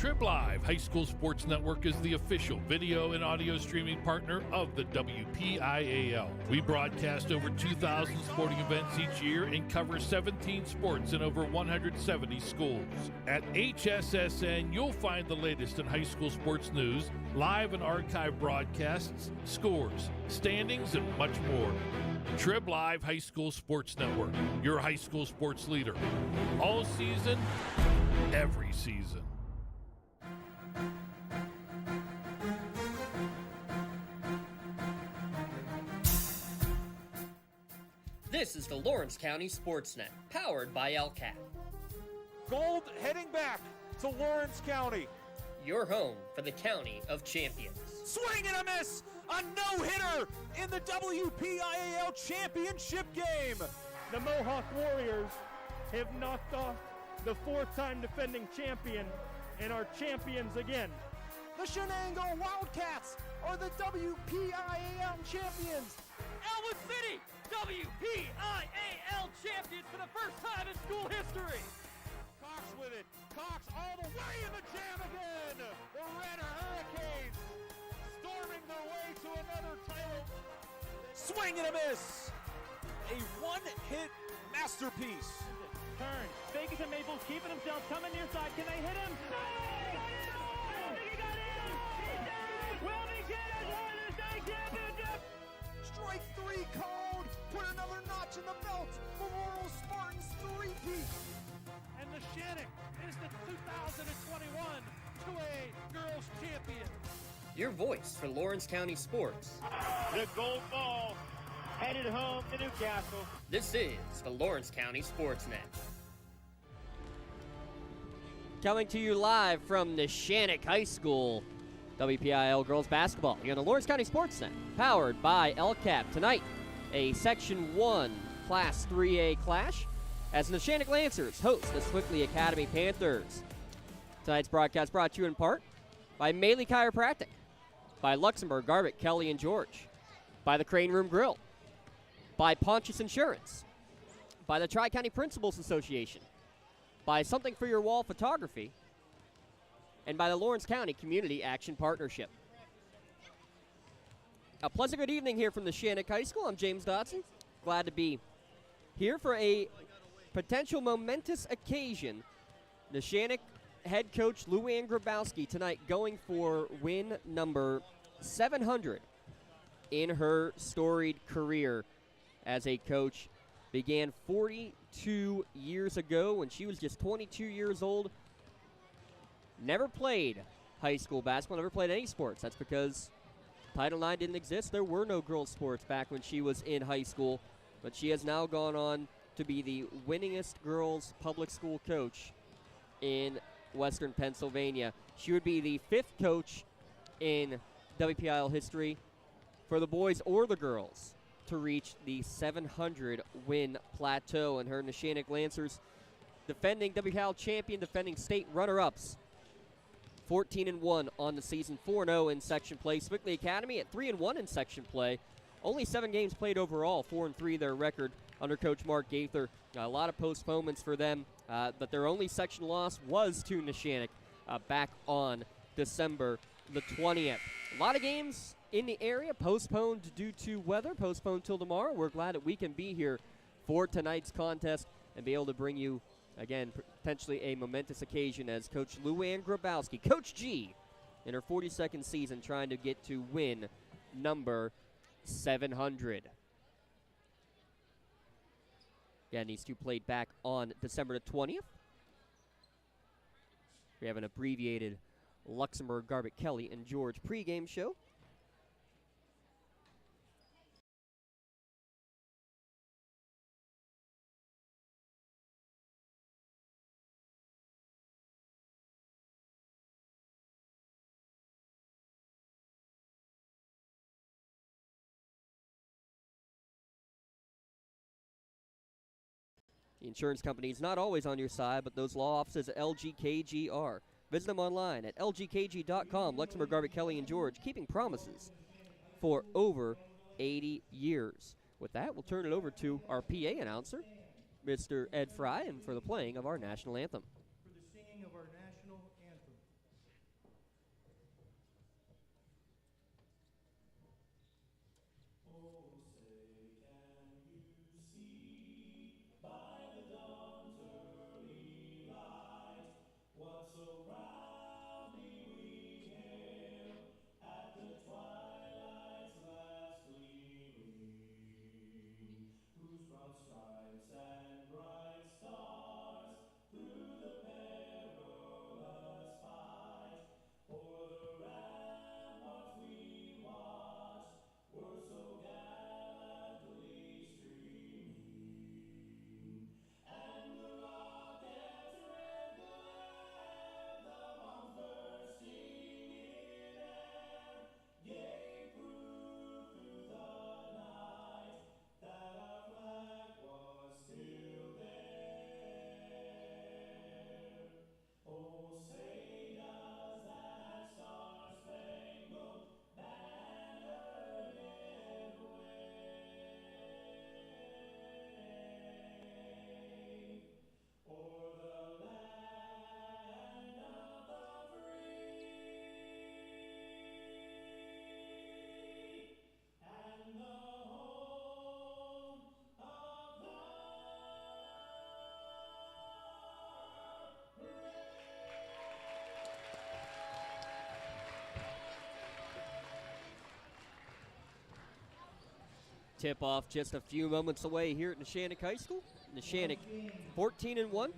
Trib Live High School Sports Network is the official video and audio streaming partner of the WPIAL. We broadcast over 2,000 sporting events each year and cover 17 sports in over 170 schools. At HSSN, you'll find the latest in high school sports news, live and archive broadcasts, scores, standings, and much more. Trib Live High School Sports Network, your high school sports leader. All season, every season. This is the Lawrence County SportsNet, powered by LCAP. Gold heading back to Lawrence County. Your home for the County of Champions. Swing and a miss! A no-hitter in the WPIAL championship game! The Mohawk Warriors have knocked off the four-time defending champion and are champions again. The Neshannock Wildcats are the WPIAL champions. Elwood City, WPIAL champions for the first time in school history. Cox with it. Cox all the way in the jam again. The Red Hurricanes storming their way to another title. Swing and a miss. A one-hit masterpiece. Turn. Vegas and Maples keeping himself coming near side. Can they hit him? No! He got in! Will he get it? Win the state championship! Strike three called. Put another notch in the belt for Laurel Spartans three-peat. And Neshannock is the 2021 2A Girls Champion. Your voice for Lawrence County sports. The gold ball headed home to Newcastle. This is the Lawrence County SportsNet. Coming to you live from Neshannock High School, WPIAL girls basketball. You're on the Lawrence County SportsNet, powered by LCAP. Tonight, a Section 1 Class 3A clash as Neshannock Lancers host the Sewickley Academy Panthers. Tonight's broadcast brought to you in part by Maley Chiropractic, by Luxembourg, Garbutt, Kelly, and George, by the Crane Room Grill, by Pontius Insurance, by the Tri-County Principals Association, by Something for Your Wall Photography, and by the Lawrence County Community Action Partnership. A pleasant good evening here from Neshannock High School. I'm James Dotson. Glad to be here for a potential momentous occasion. Neshannock head coach Lou Ann Grabowski tonight going for win number 700 in her storied career as a coach. Began 42 years ago when she was just 22 years old. Never played high school basketball, never played any sports. That's because Title IX didn't exist. There were no girls' sports back when she was in high school. But she has now gone on to be the winningest girls' public school coach in Western Pennsylvania. She would be the fifth coach in WPIAL history for the boys or the girls to reach the 700-win plateau. And her Neshannock Lancers, defending WPIAL champion, defending state runner-ups, 14-1 on the season, 4-0 in section play. Sewickley Academy at 3-1 in section play. Only 7 games played overall, 4-3 their record under Coach Mark Gaither. A lot of postponements for them, but their only section loss was to Neshannock back on December the 20th. A lot of games in the area postponed due to weather, postponed till tomorrow. We're glad that we can be here for tonight's contest and be able to bring you, again, potentially a momentous occasion as Coach Lou Ann Grabowski, Coach G, in her 42nd season, trying to get to win number 700. Again, these two played back on December the 20th. We have an abbreviated Luxembourg, Garbutt, Kelly, and George pregame show. The insurance company is not always on your side, but those law offices at LGKG are. Visit them online at lgkg.com. Luxembourg, Garbutt, Kelly, and George, keeping promises for over 80 years. With that, we'll turn it over to our PA announcer, Mr. Ed Fry, and for the playing of our national anthem. For the singing of our national anthem. tip-off just a few moments away here at Neshannock High School. Neshannock 14-1.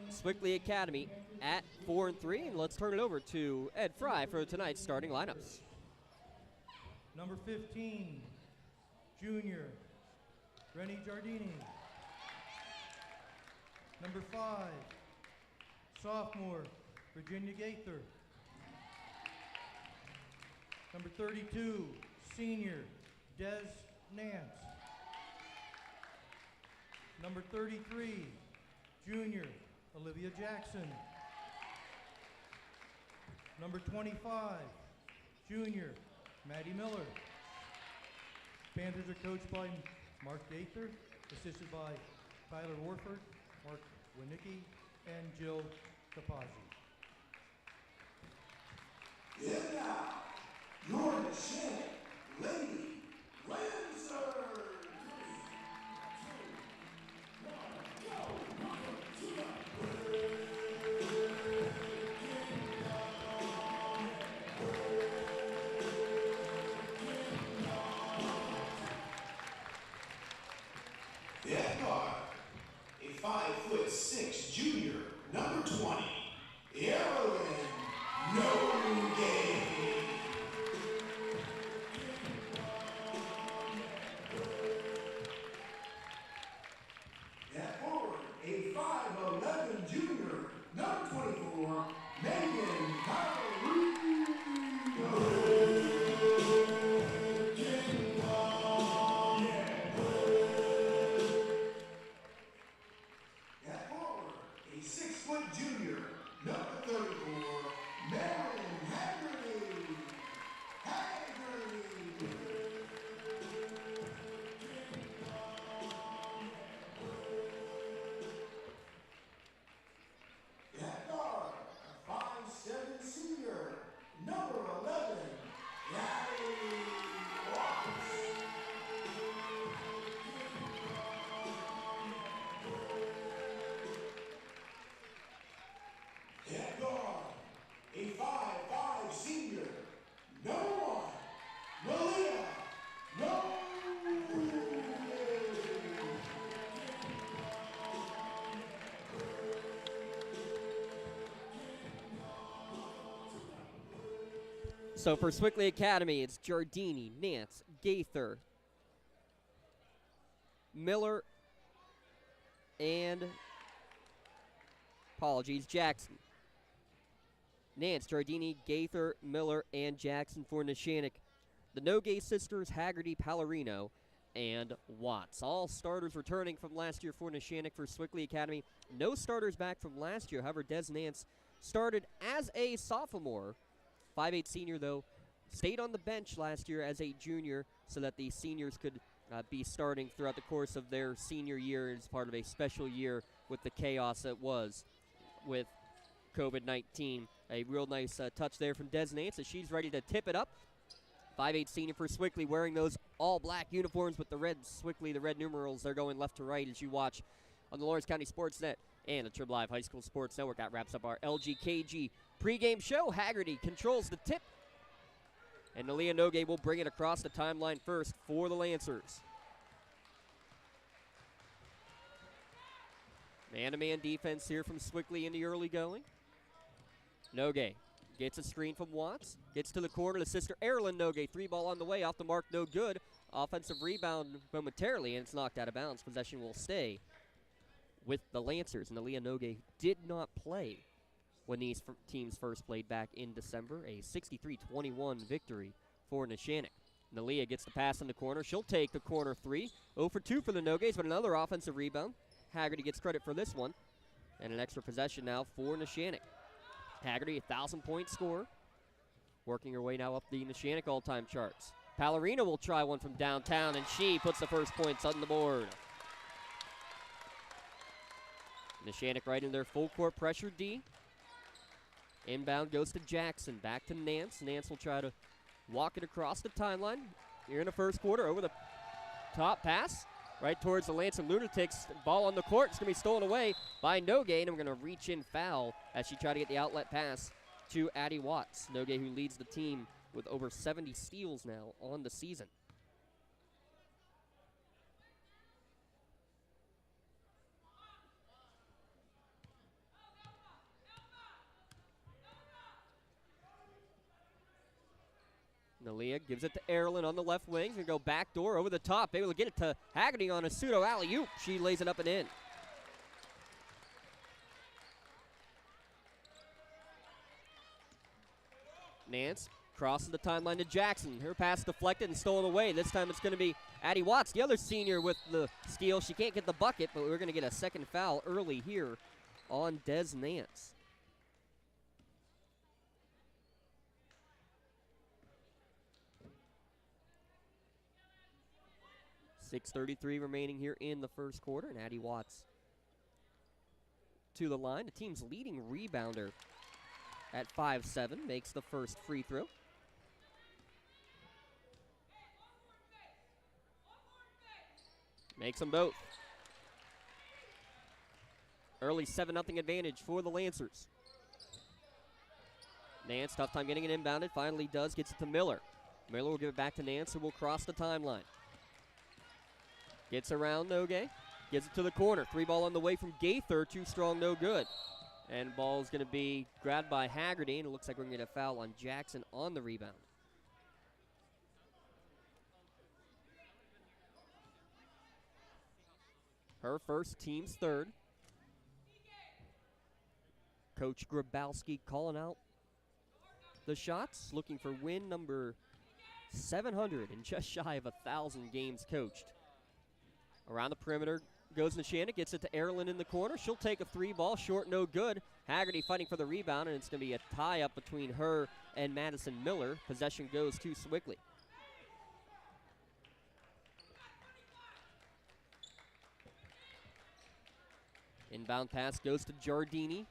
Sewickley Academy at 4-3. And let's turn it over to Ed Fry for tonight's starting lineups. Number 15, junior, Rennie Giardini. Number 5, sophomore, Virginia Gaither. Number 32, senior, Des Nance. Number 33, junior, Olivia Jackson. Number 25, junior, Maddie Miller. Panthers are coached by Mark Gaither, assisted by Tyler Warford, Mark Winicki, and Jill Capazzi. And now, your Neshannock Lady Lancers. At guard, a 5'6" junior, number 20, Erin Nogue. At forward, a 5'11" junior, number 24, Megan Carolino. At forward, a 6-foot junior, number 34, Marilyn Haggerty. At guard, a 5'7" senior, number 11, Gabby Watts. At guard, a 5'5" senior, number 1, Malia Nogue. So for Sewickley Academy, it's Giardini, Nance, Gaither, Miller, and Jackson. Nance, Giardini, Gaither, Miller, and Jackson for Neshannock. The Nogue sisters, Haggerty, Pallarino, and Watts. All starters returning from last year for Neshannock for Sewickley Academy. No starters back from last year. However, Des Nance started as a sophomore. 5'8" senior, though, stayed on the bench last year as a junior so that the seniors could be starting throughout the course of their senior year as part of a special year with the chaos that was with COVID-19. A real nice touch there from Des Nance as she's ready to tip it up. 5'8" senior for Sewickley, wearing those all-black uniforms with the red Sewickley, the red numerals. They're going left to right as you watch on the Lawrence County SportsNet and the Trib Live High School Sports Network. That wraps up our LGKG pregame show. Haggerty controls the tip, and Nalia Nogue will bring it across the timeline first for the Lancers. Man-to-man defense here from Sewickley in the early going. Nogue gets a screen from Watts, gets to the corner to sister Erilyn Nogue. 3-ball on the way, off the mark, no good. Offensive rebound momentarily, and it's knocked out of bounds. Possession will stay with the Lancers. Nalia Nogue did not play when these teams first played back in December. A 63-21 victory for Neshannock. Nalia gets the pass in the corner. She'll take the corner three. 0 for 2 for the Nogues, but another offensive rebound. Haggerty gets credit for this one. And an extra possession now for Neshannock. Haggerty, 1,000-point scorer. Working her way now up the Neshannock all-time charts. Pallarino will try one from downtown, and she puts the first points on the board. Neshannock right in their full-court pressure D. Inbound goes to Jackson. Back to Nance. Nance will try to walk it across the timeline. Here in the first quarter, over the top pass. Right towards the Lansing Lunatics. Ball on the court. It's going to be stolen away by Nogue, and we're going to reach in foul as she tried to get the outlet pass to Addie Watts. Nogue, who leads the team with over 70 steals now on the season. Nalia gives it to Erlin on the left wing. He's going to go back door over the top. Able to get it to Haggerty on a pseudo alley-oop. She lays it up and in. Nance crosses the timeline to Jackson. Her pass deflected and stolen away. This time it's going to be Addie Watts, the other senior, with the steal. She can't get the bucket, but we're going to get a second foul early here on Des Nance. .6:33 remaining here in the first quarter, and Addie Watts to the line. The team's leading rebounder at 5'7", makes the first free throw. Makes them both. Early 7-0 advantage for the Lancers. Nance, tough time getting it inbounded. Finally does, gets it to Miller. Miller will give it back to Nance, who will cross the timeline. Gets around Nogue, gives it to the corner. 3-ball on the way from Gaither, too strong, no good. And ball is going to be grabbed by Haggerty, and it looks like we're going to get a foul on Jackson on the rebound. Her first, team's third. Coach Grabowski calling out the shots, looking for win number 700 and just shy of 1,000 games coached. Around the perimeter goes Neshannock, gets it to Erlin in the corner. She'll take a 3-ball, short, no good. Haggerty fighting for the rebound, and it's going to be a tie-up between her and Madison Miller. Possession goes to Sewickley. Inbound pass goes to Giardini.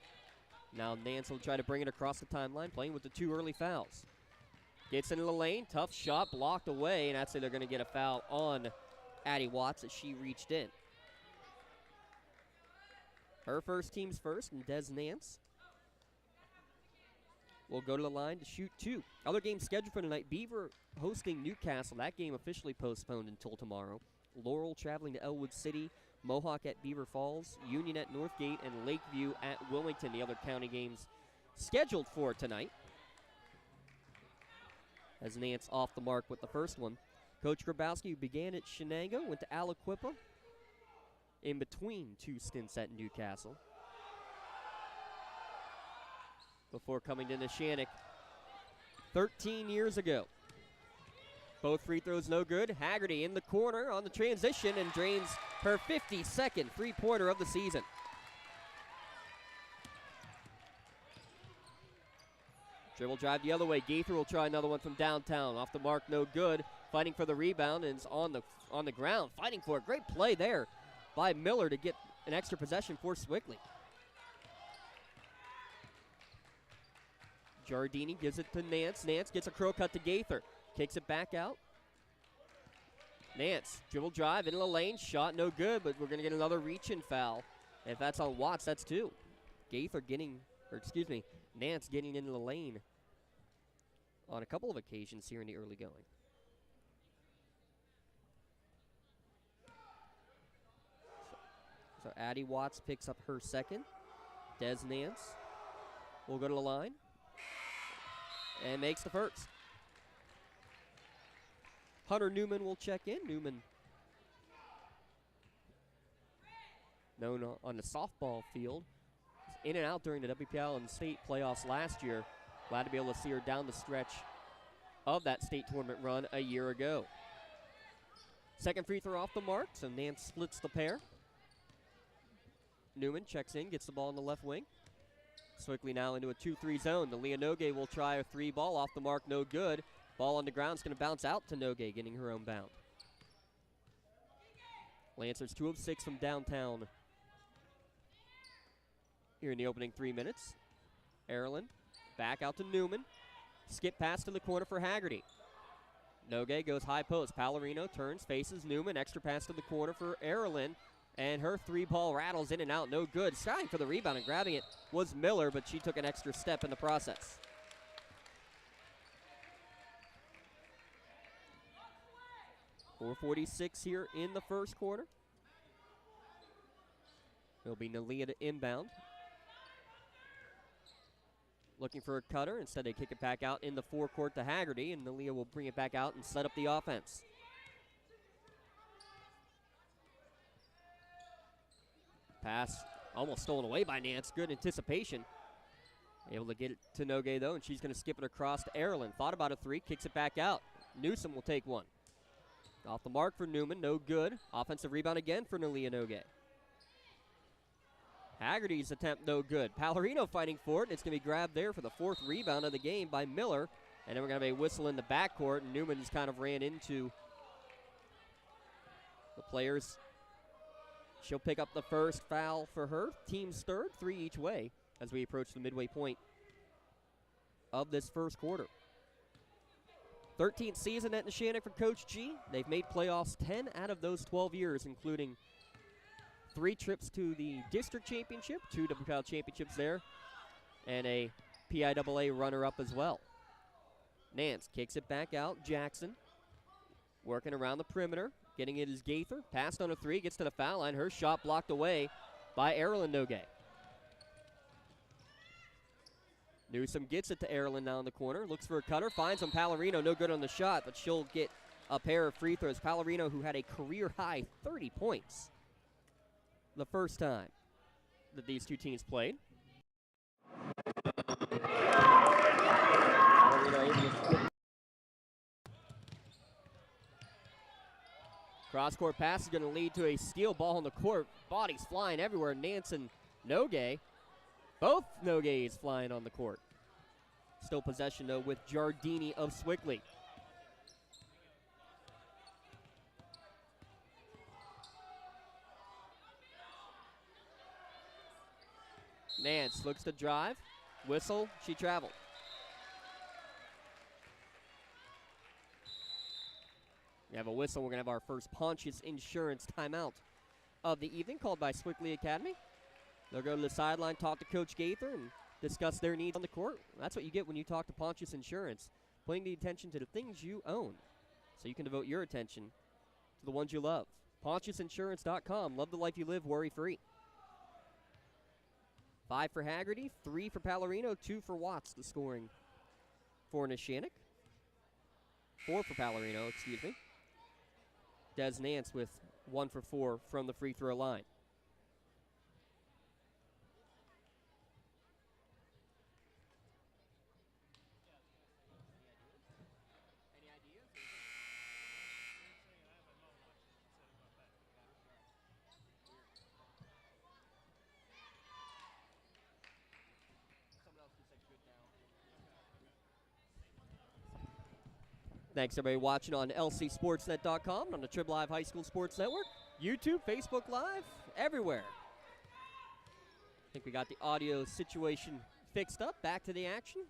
Now Nance will try to bring it across the timeline, playing with the 2 early fouls. Gets into the lane, tough shot, blocked away, and that's it. They're going to get a foul on Addie Watts as she reached in. Her first, team's first, and Des Nance will go to the line to shoot 2. Other games scheduled for tonight, Beaver hosting Newcastle. That game officially postponed until tomorrow. Laurel traveling to Elwood City, Mohawk at Beaver Falls, Union at Northgate, and Lakeview at Wilmington. The other county games scheduled for tonight. As Nance off the mark with the first one. Coach Grabowski, who began at Shenango, went to Aliquippa, in between 2 stints at Newcastle, before coming to Neshannock 13 years ago. Both free throws no good. Haggerty in the corner on the transition and drains her 52nd three-pointer of the season. Dribble drive the other way. Gaither will try another one from downtown. Off the mark, no good. Fighting for the rebound, and is on the ground. Fighting for a great play there by Miller to get an extra possession for Sewickley. Giardini gives it to Nance. Nance gets a curl cut to Gaither. Kicks it back out. Nance, dribble drive into the lane. Shot no good, but we're going to get another reach-in foul. If that's on Watts, that's 2. Nance getting into the lane on a couple of occasions here in the early going. So Addie Watts picks up her second. Des Nance will go to the line and makes the first. Hunter Newman will check in. Newman, known on the softball field, in and out during the WPIAL and state playoffs last year. Glad to be able to see her down the stretch of that state tournament run a year ago. Second free throw off the mark, so Nance splits the pair. Newman checks in, gets the ball in the left wing. Sewickley now into a 2-3 zone. The Leonoge will try a 3-ball off the mark, no good. Ball on the ground is going to bounce out to Nogue, getting her own bound. Lancers 2 of 6 from downtown here in the opening 3 minutes. Erlin back out to Newman. Skip pass to the corner for Haggerty. Nogue goes high post. Palorino turns, faces Newman. Extra pass to the corner for Erlin. And her 3-ball rattles in and out, no good. Skying for the rebound and grabbing it was Miller, but she took an extra step in the process. .446 here in the first quarter. It'll be Nalia to inbound. looking for a cutter. Instead, they kick it back out in the forecourt to Haggerty, and Nalia will bring it back out and set up the offense. Pass almost stolen away by Nance. Good anticipation. Able to get it to Nogue, though, and she's going to skip it across to Erlin. Thought about a three, kicks it back out. Newsom will take one. Off the mark for Newman, no good. Offensive rebound again for Nalia Nogue. Haggerty's attempt, no good. Pallarino fighting for it. It's going to be grabbed there for the 4th rebound of the game by Miller. And then we're going to have a whistle in the backcourt, and Newman's kind of ran into the players. She'll pick up the first foul for her. Team's third, 3 each way as we approach the midway point of this first quarter. 13th season at Neshannock for Coach G. They've made playoffs 10 out of those 12 years, including 3 trips to the district championship, 2 WPIAL championships there, and a PIAA runner-up as well. Nance kicks it back out. Jackson working around the perimeter. Getting it is Gaither. Passed on a 3, gets to the foul line. Her shot blocked away by Erlin Nogue. Newsom gets it to Erlin now in the corner. Looks for a cutter. Finds him. Pallarino, no good on the shot, but she'll get a pair of free throws. Pallarino, who had a career-high 30 points the first time that these two teams played. Cross-court pass is going to lead to a steal. Ball on the court. Bodies flying everywhere. Nance and Nogue. Both Nogues flying on the court. Still possession, though, with Giardini of Sewickley. Nance looks to drive. Whistle. She traveled. We have a whistle. We're going to have our first Pontius Insurance timeout of the evening, called by Sewickley Academy. They'll go to the sideline, talk to Coach Gaither, and discuss their needs on the court. That's what you get when you talk to Pontius Insurance, putting the attention to the things you own so you can devote your attention to the ones you love. PontiusInsurance.com. Love the life you live, worry-free. 5 for Haggerty, 3 for Pallarino, 2 for Watts, the scoring for Neshannock. 4 for Pallarino, excuse me. Des Nance with 1 for 4 from the free throw line. Thanks, everybody, watching on lcsportsnet.com, on the Trib Live High School Sports Network, YouTube, Facebook Live, everywhere. I think we got the audio situation fixed up. Back to the action.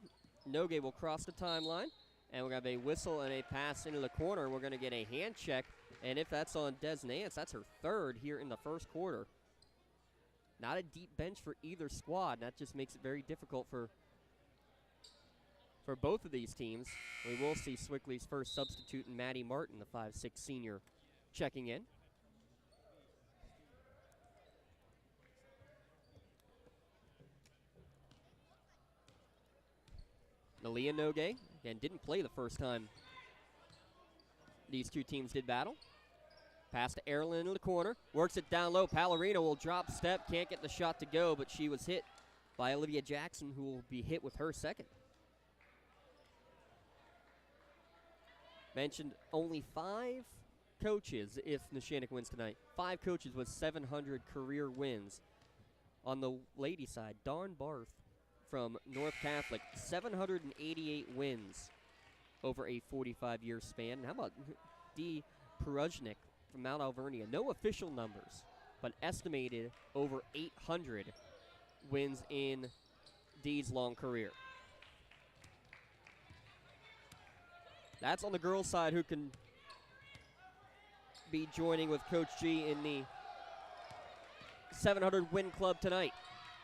Nogue will cross the timeline, and we're going to have a whistle and a pass into the corner. We're going to get a hand check, and if that's on Des Nance, that's her 3rd here in the first quarter. Not a deep bench for either squad. That just makes it very difficult for both of these teams. We will see Sewickley's first substitute in Maddie Martin, the 5'6" senior, checking in. Nalia Nogue, again, didn't play the first time these two teams did battle. Pass to Erlin into the corner. Works it down low. Pallarino will drop step. Can't get the shot to go, but she was hit by Olivia Jackson, who will be hit with her second. Mentioned only 5 coaches if Neshannock wins tonight. 5 coaches with 700 career wins. On the ladies' side, Dawn Barth from North Catholic, 788 wins over a 45-year span. And how about Dee Peruznik from Mount Alvernia? No official numbers, but estimated over 800 wins in Dee's long career. That's on the girls' side, who can be joining with Coach G in the 700 win club tonight.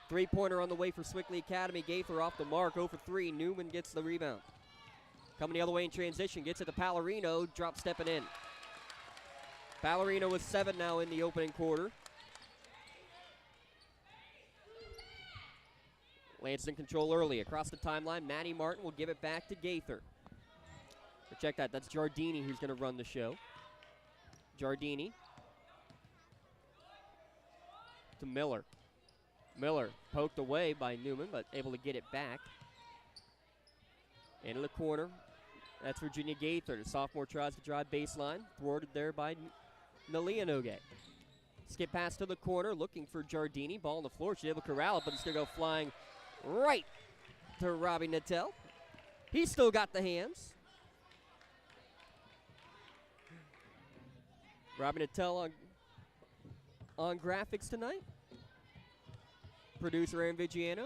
3-pointer on the way for Sewickley Academy. Gaither off the mark, 0 for 3. Newman gets the rebound. Coming the other way in transition, gets it to Pallarino, drop stepping in. Pallarino with 7 now in the opening quarter. Lansing control early. Across the timeline, Maddie Martin will give it back to Gaither. But check that. That's Giardini who's going to run the show. Giardini to Miller. Miller poked away by Newman, but able to get it back. Into the corner. That's Virginia Gaither. The sophomore tries to drive baseline. Thwarted there by Neshannock. Skip pass to the corner, looking for Giardini. Ball on the floor. She's able to corral it, but it's going to go flying right to Robbie Nattel. He's still got the hands. Robbie Nattel on graphics tonight. Producer Aaron Vigiano,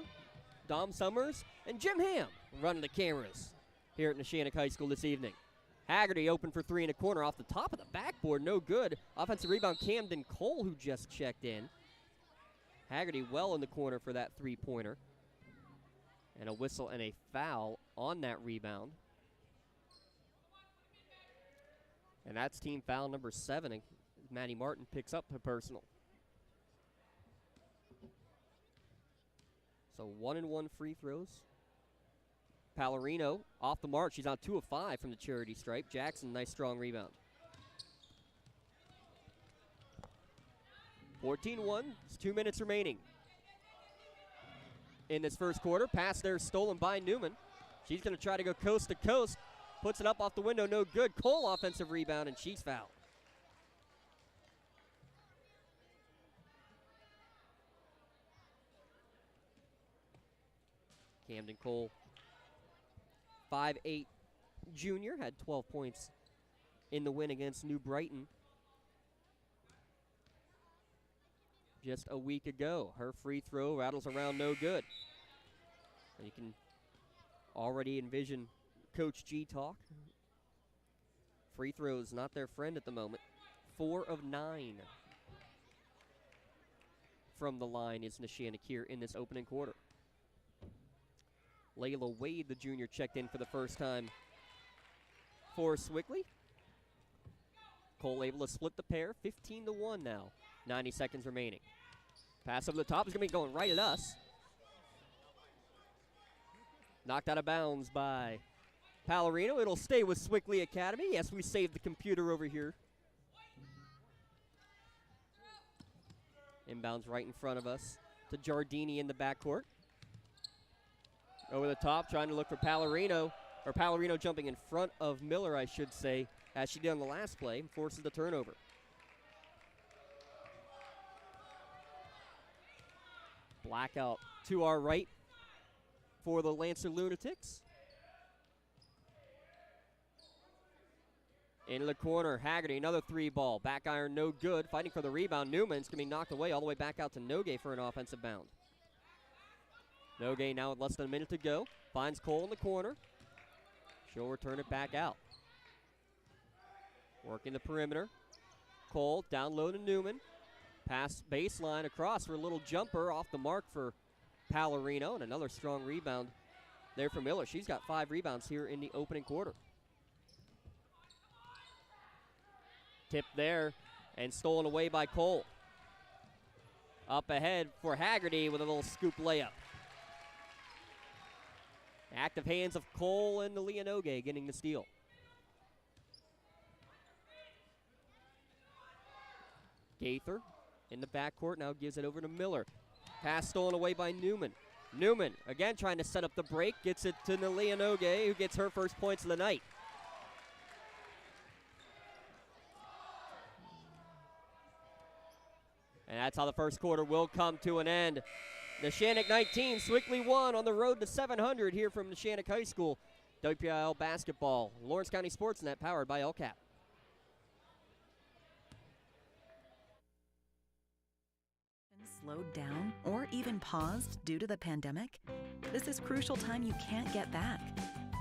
Dom Summers, and Jim Ham running the cameras here at Neshannock High School this evening. Haggerty open for three in a corner off the top of the backboard, no good. Offensive rebound, Camden Cole, who just checked in. Haggerty well in the corner for that three-pointer. And a whistle and a foul on that rebound. And that's team foul number 7. And Maddie Martin picks up her personal. So 1-and-1 free throws. Pallarino off the mark. She's on 2 of 5 from the charity stripe. Jackson, nice strong rebound. 14-1. It's 2 minutes remaining in this first quarter. Pass there stolen by Newman. She's going to try to go coast to coast. Puts it up off the window, no good. Cole offensive rebound, and she's fouled. Camden Cole, 5'8" junior, had 12 points in the win against New Brighton just a week ago. Her free throw rattles around, no good. And you can already envision Coach G talk. Free throws not their friend at the moment. 4 of 9 from the line is Neshannock here in this opening quarter. Layla Wade, the junior, checked in for the first time for Sewickley. Cole able to split the pair, 15-1 now. 90 seconds remaining. Pass over the top is going to be going right at us. Knocked out of bounds by Pallarino. It'll stay with Sewickley Academy. Yes, we saved the computer over here. Inbounds right in front of us to Giardini in the backcourt. Over the top, trying to look for Pallarino, or Pallarino jumping in front of Miller, I should say, as she did on the last play, forces the turnover. Blackout to our right for the Lancer Lunatics. Into the corner, Haggerty, another 3-ball. Back iron, no good. Fighting for the rebound, Newman's going to be knocked away all the way back out to Nogue for an offensive bound. Nogue now with less than a minute to go. Finds Cole in the corner. She'll return it back out. Working the perimeter. Cole down low to Newman. Pass baseline across for a little jumper off the mark for Pallarino. And another strong rebound there for Miller. She's got 5 rebounds here in the opening quarter. Tip there and stolen away by Cole. Up ahead for Haggerty with a little scoop layup. Active hands of Cole and the Neshannock getting the steal. Gaither in the backcourt now gives it over to Miller. Pass stolen away by Newman. Newman again trying to set up the break. Gets it to Neshannock, who gets her first points of the night. And that's how the first quarter will come to an end. Neshannock 19, Sewickley 1 on the road to 700 here from Neshannock High School. WPIAL basketball, Lawrence County SportsNet, powered by LCAP. Slowed down or even paused due to the pandemic? This is crucial time you can't get back.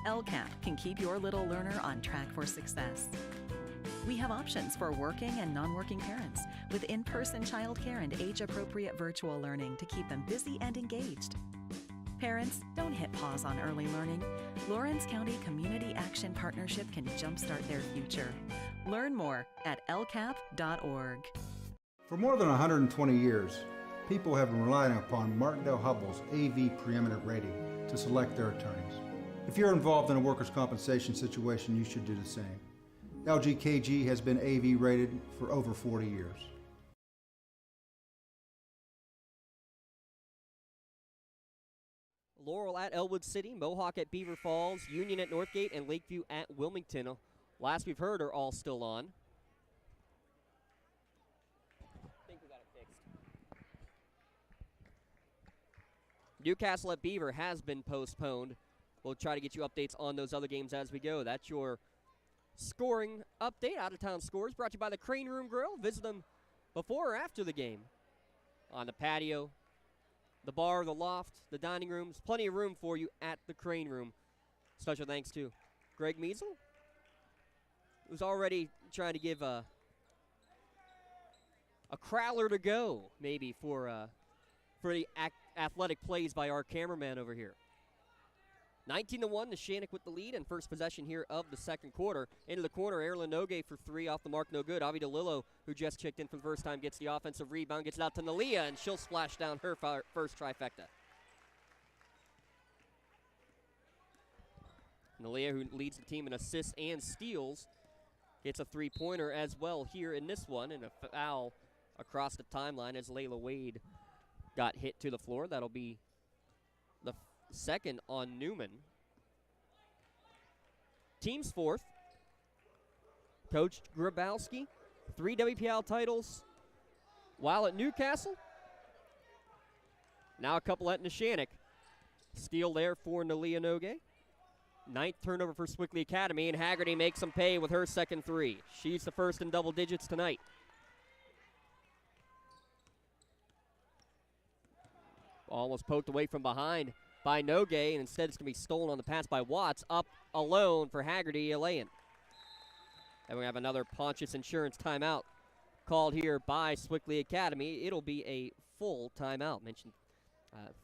LCAP can keep your little learner on track for success. We have options for working and non-working parents with in-person childcare and age-appropriate virtual learning to keep them busy and engaged. Parents, don't hit pause on early learning. Lawrence County Community Action Partnership can jumpstart their future. Learn more at lcap.org. For more than 120 years, People have been relying upon Martindale Hubbell's AV preeminent rating to select their attorneys. If you're involved in a workers' compensation situation, you should do the same. LGKG has been AV rated for over 40 years. Laurel at Elwood City, Mohawk at Beaver Falls, Union at Northgate, and Lakeview at Wilmington. Last we've heard are all still on. I think we got it fixed. Newcastle at Beaver has been postponed. We'll try to get you updates on those other games as we go. That's your scoring update. Out-of-town scores brought to you by the Crane Room Grill. Visit them before or after the game. On the patio, the bar, the loft, the dining rooms. Plenty of room for you at the Crane Room. Special thanks to Greg Measle, who's already trying to give a crowler to go, maybe, for the athletic plays by our cameraman over here. 19-1, Neshannock with the lead and first possession here of the second quarter. Into the corner, Erlen Noge for three, off the mark, no good. Avi DeLillo, who just checked in for the first time, gets the offensive rebound, gets it out to Nalia, and she'll splash down her first trifecta. Nalia, who leads the team in assists and steals, gets a three-pointer as well here in this one, and a foul across the timeline as Layla Wade got hit to the floor. That'll be the second on Newman. Team's fourth. Coach Grabowski, 3 WPIAL titles while at Newcastle. Now a couple at Neshannock. Steal there for Nalia Noge. 9th turnover for Sewickley Academy, and Haggerty makes them pay with her second three. She's the first in double digits tonight. Almost poked away from behind by Noge, and instead it's going to be stolen on the pass by Watts. Up alone for Haggerty, Elaine. And we have another Pontius Insurance timeout called here by Sewickley Academy. It'll be a full timeout. Mentioned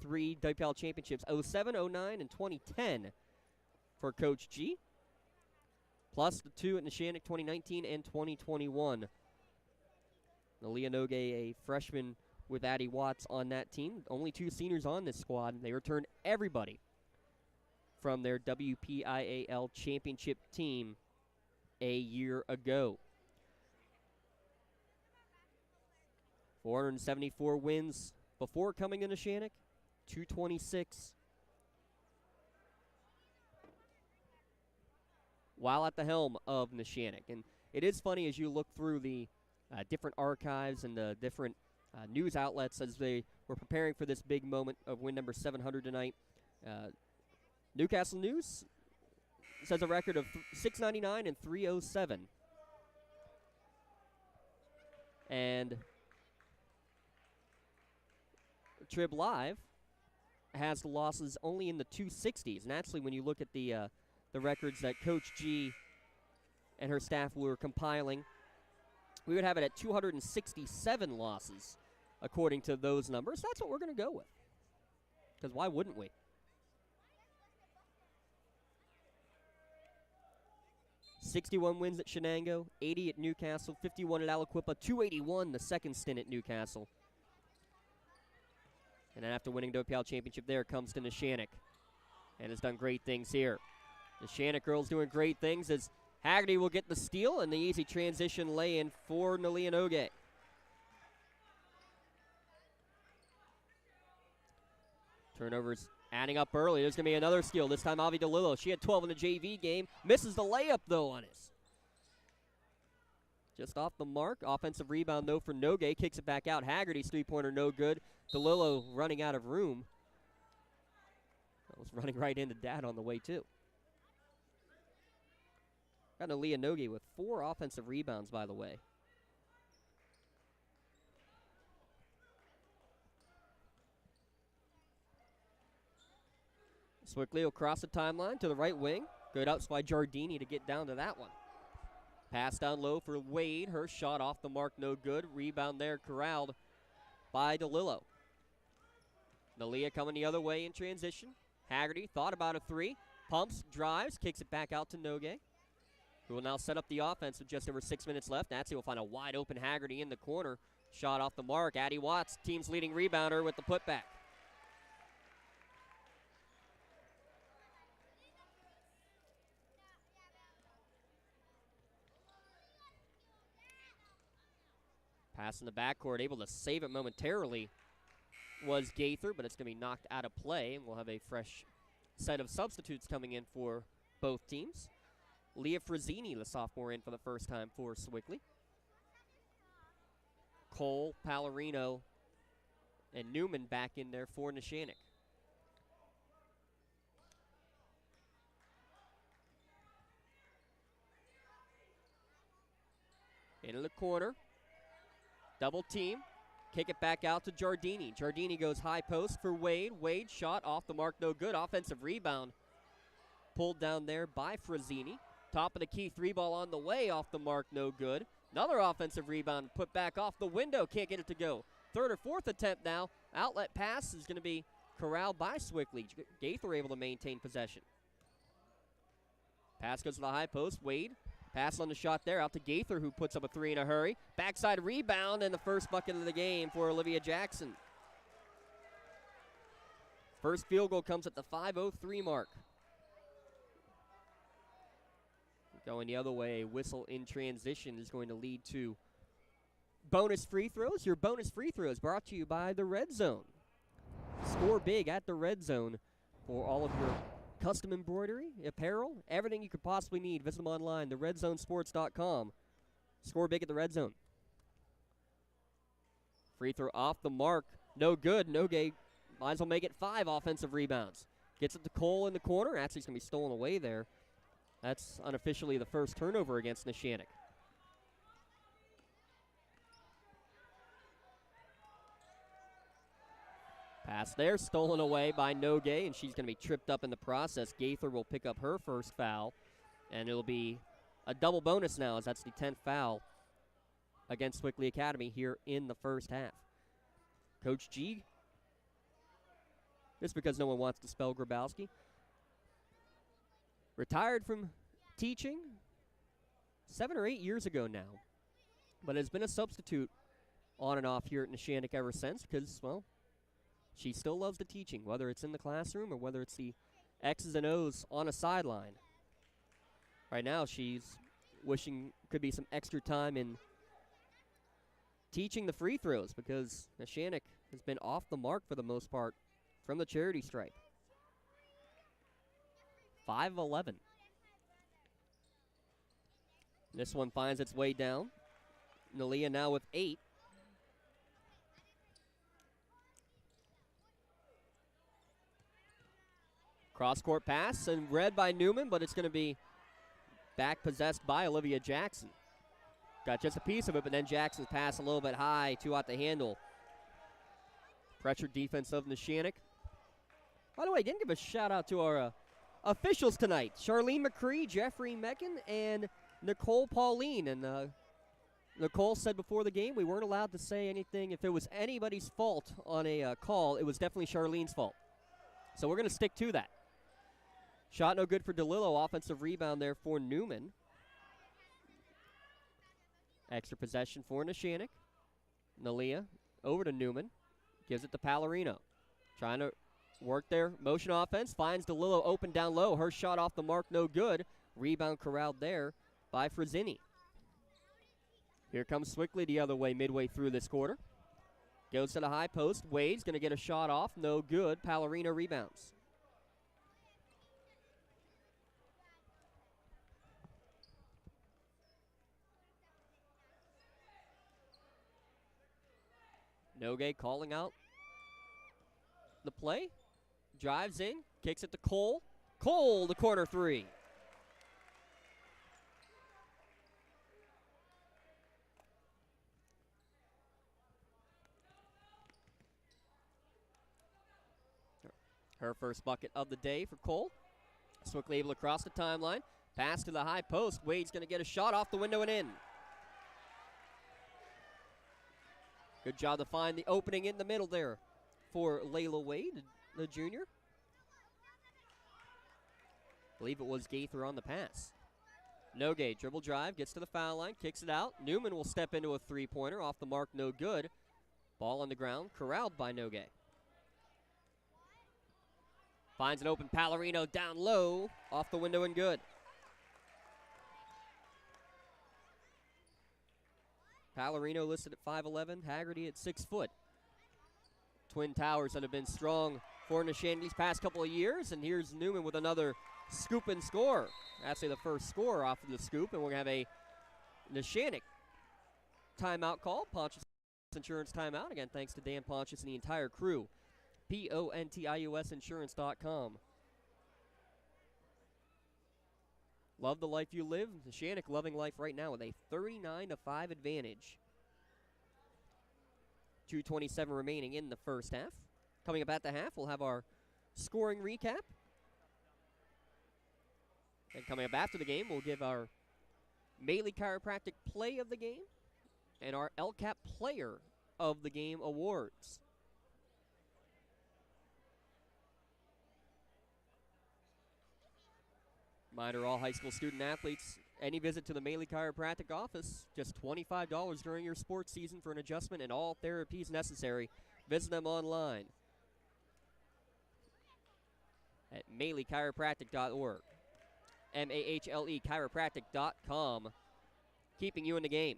3 WPIAL championships, 07, 09, and 2010 for Coach G, plus the 2 at Neshannock, 2019 and 2021. Nalia Noge, a freshman with Addie Watts on that team. Only 2 seniors on this squad. They returned everybody from their WPIAL championship team a year ago. 474 wins before coming to Neshannock, 226 while at the helm of Neshannock. And it is funny as you look through the different archives and the different news outlets as they were preparing for this big moment of win number 700 tonight. Newcastle News says a record of 699 and 307. And Trib Live has the losses only in the 260s. And actually, when you look at the records that Coach G and her staff were compiling, we would have it at 267 losses, according to those numbers. That's what we're going to go with, because why wouldn't we? 61 wins at Shenango, 80 at Newcastle, 51 at Aliquippa, 281 the second stint at Newcastle. And then after winning the WPIAL championship there, comes to Neshannock and has done great things here. The Neshannock girls doing great things as Haggerty will get the steal and the easy transition lay-in for Nalia Noge. Turnovers adding up early. There's going to be another steal. This time Avi DeLillo. She had 12 in the JV game. Misses the layup, though, on it. Just off the mark. Offensive rebound, though, for Noge. Kicks it back out. Haggerty's three-pointer no good. DeLillo running out of room. That was running right into Dad on the way, too. Got Nalia Noge with 4 offensive rebounds, by the way. Sewickley will cross the timeline to the right wing. Good outs by Giardini to get down to that one. Pass down low for Wade. Her shot off the mark, no good. Rebound there corralled by DeLillo. Nalia coming the other way in transition. Haggerty thought about a 3. Pumps, drives, kicks it back out to Noge, who will now set up the offense with just over 6 minutes left. Natsy will find a wide open Haggerty in the corner. Shot off the mark. Addie Watts, team's leading rebounder with the putback. Pass in the backcourt, able to save it momentarily was Gaither, but it's going to be knocked out of play, and we'll have a fresh set of substitutes coming in for both teams. Leah Frazzini, the sophomore, in for the first time for Sewickley. Cole, Pallarino, and Newman back in there for Neshannock. Into the corner. Double team. Kick it back out to Giardini. Giardini goes high post for Wade. Wade shot off the mark, no good. Offensive rebound pulled down there by Frazzini. Top of the key, three ball on the way, off the mark, no good. Another offensive rebound put back off the window, can't get it to go. Third or fourth attempt now. Outlet pass is going to be corralled by Sewickley. Gaither able to maintain possession. Pass goes to the high post. Wade. Pass on the shot there, out to Gaither, who puts up a three in a hurry. Backside rebound, and the first bucket of the game for Olivia Jackson. First field goal comes at the 5:03 mark. Going the other way, a whistle in transition is going to lead to bonus free throws. Your bonus free throws brought to you by the Red Zone. Score big at the Red Zone for all of your custom embroidery, apparel, everything you could possibly need. Visit them online, theredzonesports.com. Score big at the Red Zone. Free throw off the mark. No good. Nogue might as well make it 5 offensive rebounds. Gets it to Cole in the corner. Actually, it's going to be stolen away there. That's unofficially the first turnover against Neshannock. Pass there, stolen away by Nogue, and she's going to be tripped up in the process. Gaither will pick up her first foul, and it'll be a double bonus now, as that's the 10th foul against Sewickley Academy here in the first half. Coach G, just because no one wants to spell Grabowski, retired from teaching 7 or 8 years ago now, but has been a substitute on and off here at Neshannock ever since because, well, she still loves the teaching, whether it's in the classroom or whether it's the X's and O's on a sideline. Right now, she's wishing could be some extra time in teaching the free throws because Neshannock has been off the mark for the most part from the charity stripe. 5 of 11. This one finds its way down. Nalia now with 8. Cross-court pass and read by Newman, but it's going to be back possessed by Olivia Jackson. Got just a piece of it, but then Jackson's pass a little bit high, too out the handle. Pressure defense of Neshannock. By the way, didn't give a shout-out to our officials tonight. Charlene McCree, Jeffrey Meckin, and Nicole Pauline. And Nicole said before the game we weren't allowed to say anything. If it was anybody's fault on a call, it was definitely Charlene's fault. So we're going to stick to that. Shot no good for DeLillo. Offensive rebound there for Newman. Extra possession for Neshannock. Nalia over to Newman. Gives it to Pallarino. Trying to work their motion offense. Finds DeLillo open down low. Her shot off the mark, no good. Rebound corralled there by Frazzini. Here comes Sewickley the other way midway through this quarter. Goes to the high post. Wade's going to get a shot off. No good. Pallarino rebounds. Nogue calling out the play. Drives in. Kicks it to Cole. Cole, the corner three. Her first bucket of the day for Cole. Sewickley able to cross the timeline. Pass to the high post. Wade's going to get a shot off the window and in. Good job to find the opening in the middle there for Layla Wade, the junior. I believe it was Gaither on the pass. Nogue, dribble drive, gets to the foul line, kicks it out. Newman will step into a three-pointer, off the mark, no good. Ball on the ground, corralled by Nogue. Finds an open Pallarino down low, off the window and good. Pallarino listed at 5'11", Haggerty at 6 foot. Twin towers that have been strong for Neshannock these past couple of years, and here's Newman with another scoop and score. Actually the first score off of the scoop, and we're going to have a Neshannock timeout call. Pontius Insurance timeout. Again, thanks to Dan Pontius and the entire crew. PONTIUSinsurance.com. Love the life you live. Neshannock loving life right now with a 39-5 advantage. 2:27 remaining in the first half. Coming up at the half, we'll have our scoring recap. And coming up after the game, we'll give our Maley Chiropractic Play of the Game and our LCAP Player of the Game awards. Reminder, all high school student athletes, any visit to the Maley Chiropractic office, just $25 during your sports season for an adjustment and all therapies necessary. Visit them online at MaleyChiropractic.org. MAHLE chiropractic.com, keeping you in the game.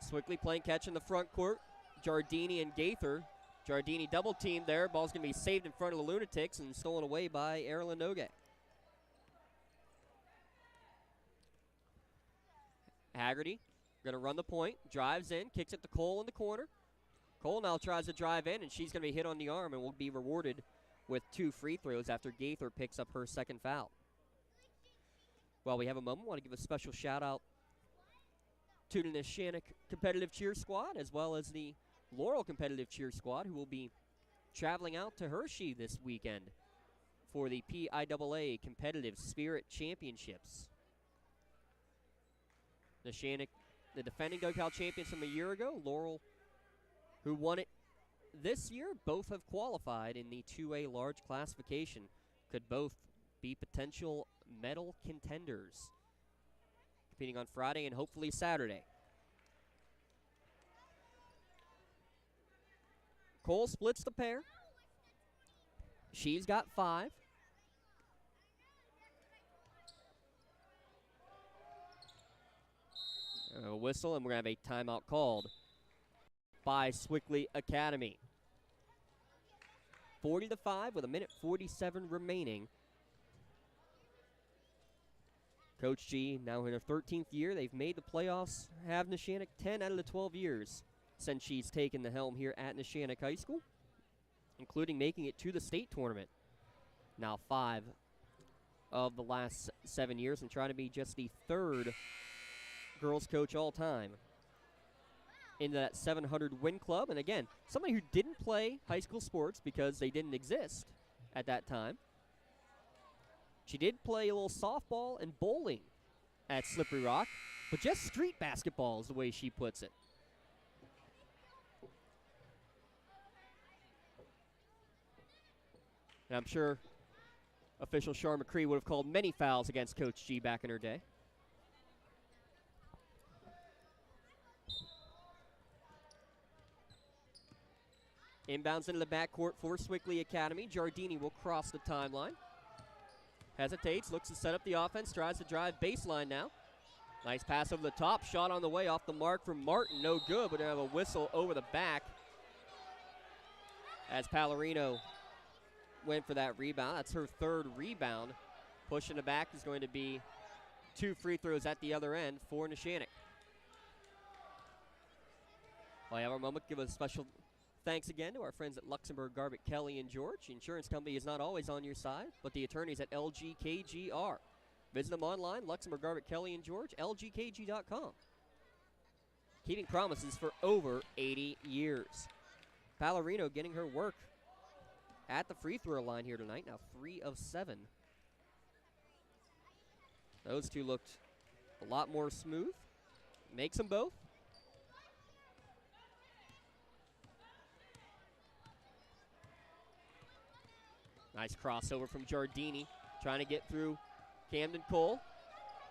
Sewickley playing catch in the front court. Giardini and Gaither. Giardini double teamed there. Ball's going to be saved in front of the Lunatics and stolen away by Erilyn Nogue. Haggerty going to run the point. Drives in. Kicks it to Cole in the corner. Cole now tries to drive in, and she's going to be hit on the arm and will be rewarded with 2 free throws after Gaither picks up her second foul. While we have a moment, I want to give a special shout-out to the Neshannock competitive cheer squad, as well as the Laurel competitive cheer squad, who will be traveling out to Hershey this weekend for the PIAA Competitive Spirit Championships. Neshannock, the defending Docal champions from a year ago, Laurel, who won it this year, both have qualified in the 2A large classification. Could both be potential medal contenders, competing on Friday and hopefully Saturday. Cole splits the pair. She's got 5. A whistle, and we're going to have a timeout called by Sewickley Academy. 40-5 with 1:47 remaining. Coach G now in her 13th year. They've made the playoffs, have Neshannock 10 out of the 12 years since she's taken the helm here at Neshannock High School, including making it to the state tournament. Now 5 of the last 7 years, and trying to be just the 3rd girls coach all time into that 700 win club. And again, somebody who didn't play high school sports because they didn't exist at that time. She did play a little softball and bowling at Slippery Rock, but just street basketball is the way she puts it. And I'm sure official Char McCree would have called many fouls against Coach G back in her day. Inbounds into the backcourt for Sewickley Academy. Giardini will cross the timeline. Hesitates, looks to set up the offense, tries to drive baseline now. Nice pass over the top, shot on the way, off the mark from Martin, no good, but they have a whistle over the back as Pallarino went for that rebound. That's her 3rd rebound. Pushing the back is going to be 2 free throws at the other end for Neshannock. While I have a moment, give a special thanks again to our friends at Luxembourg, Garbutt, Kelly, and George. The insurance company is not always on your side, but the attorneys at LGKG are. Visit them online, Luxembourg, Garbutt, Kelly, and George, lgkg.com. Keeping promises for over 80 years. Pallarino getting her work at the free throw line here tonight, now 3 of 7. Those two looked a lot more smooth. Makes them both. Nice crossover from Giardini, trying to get through Camden Cole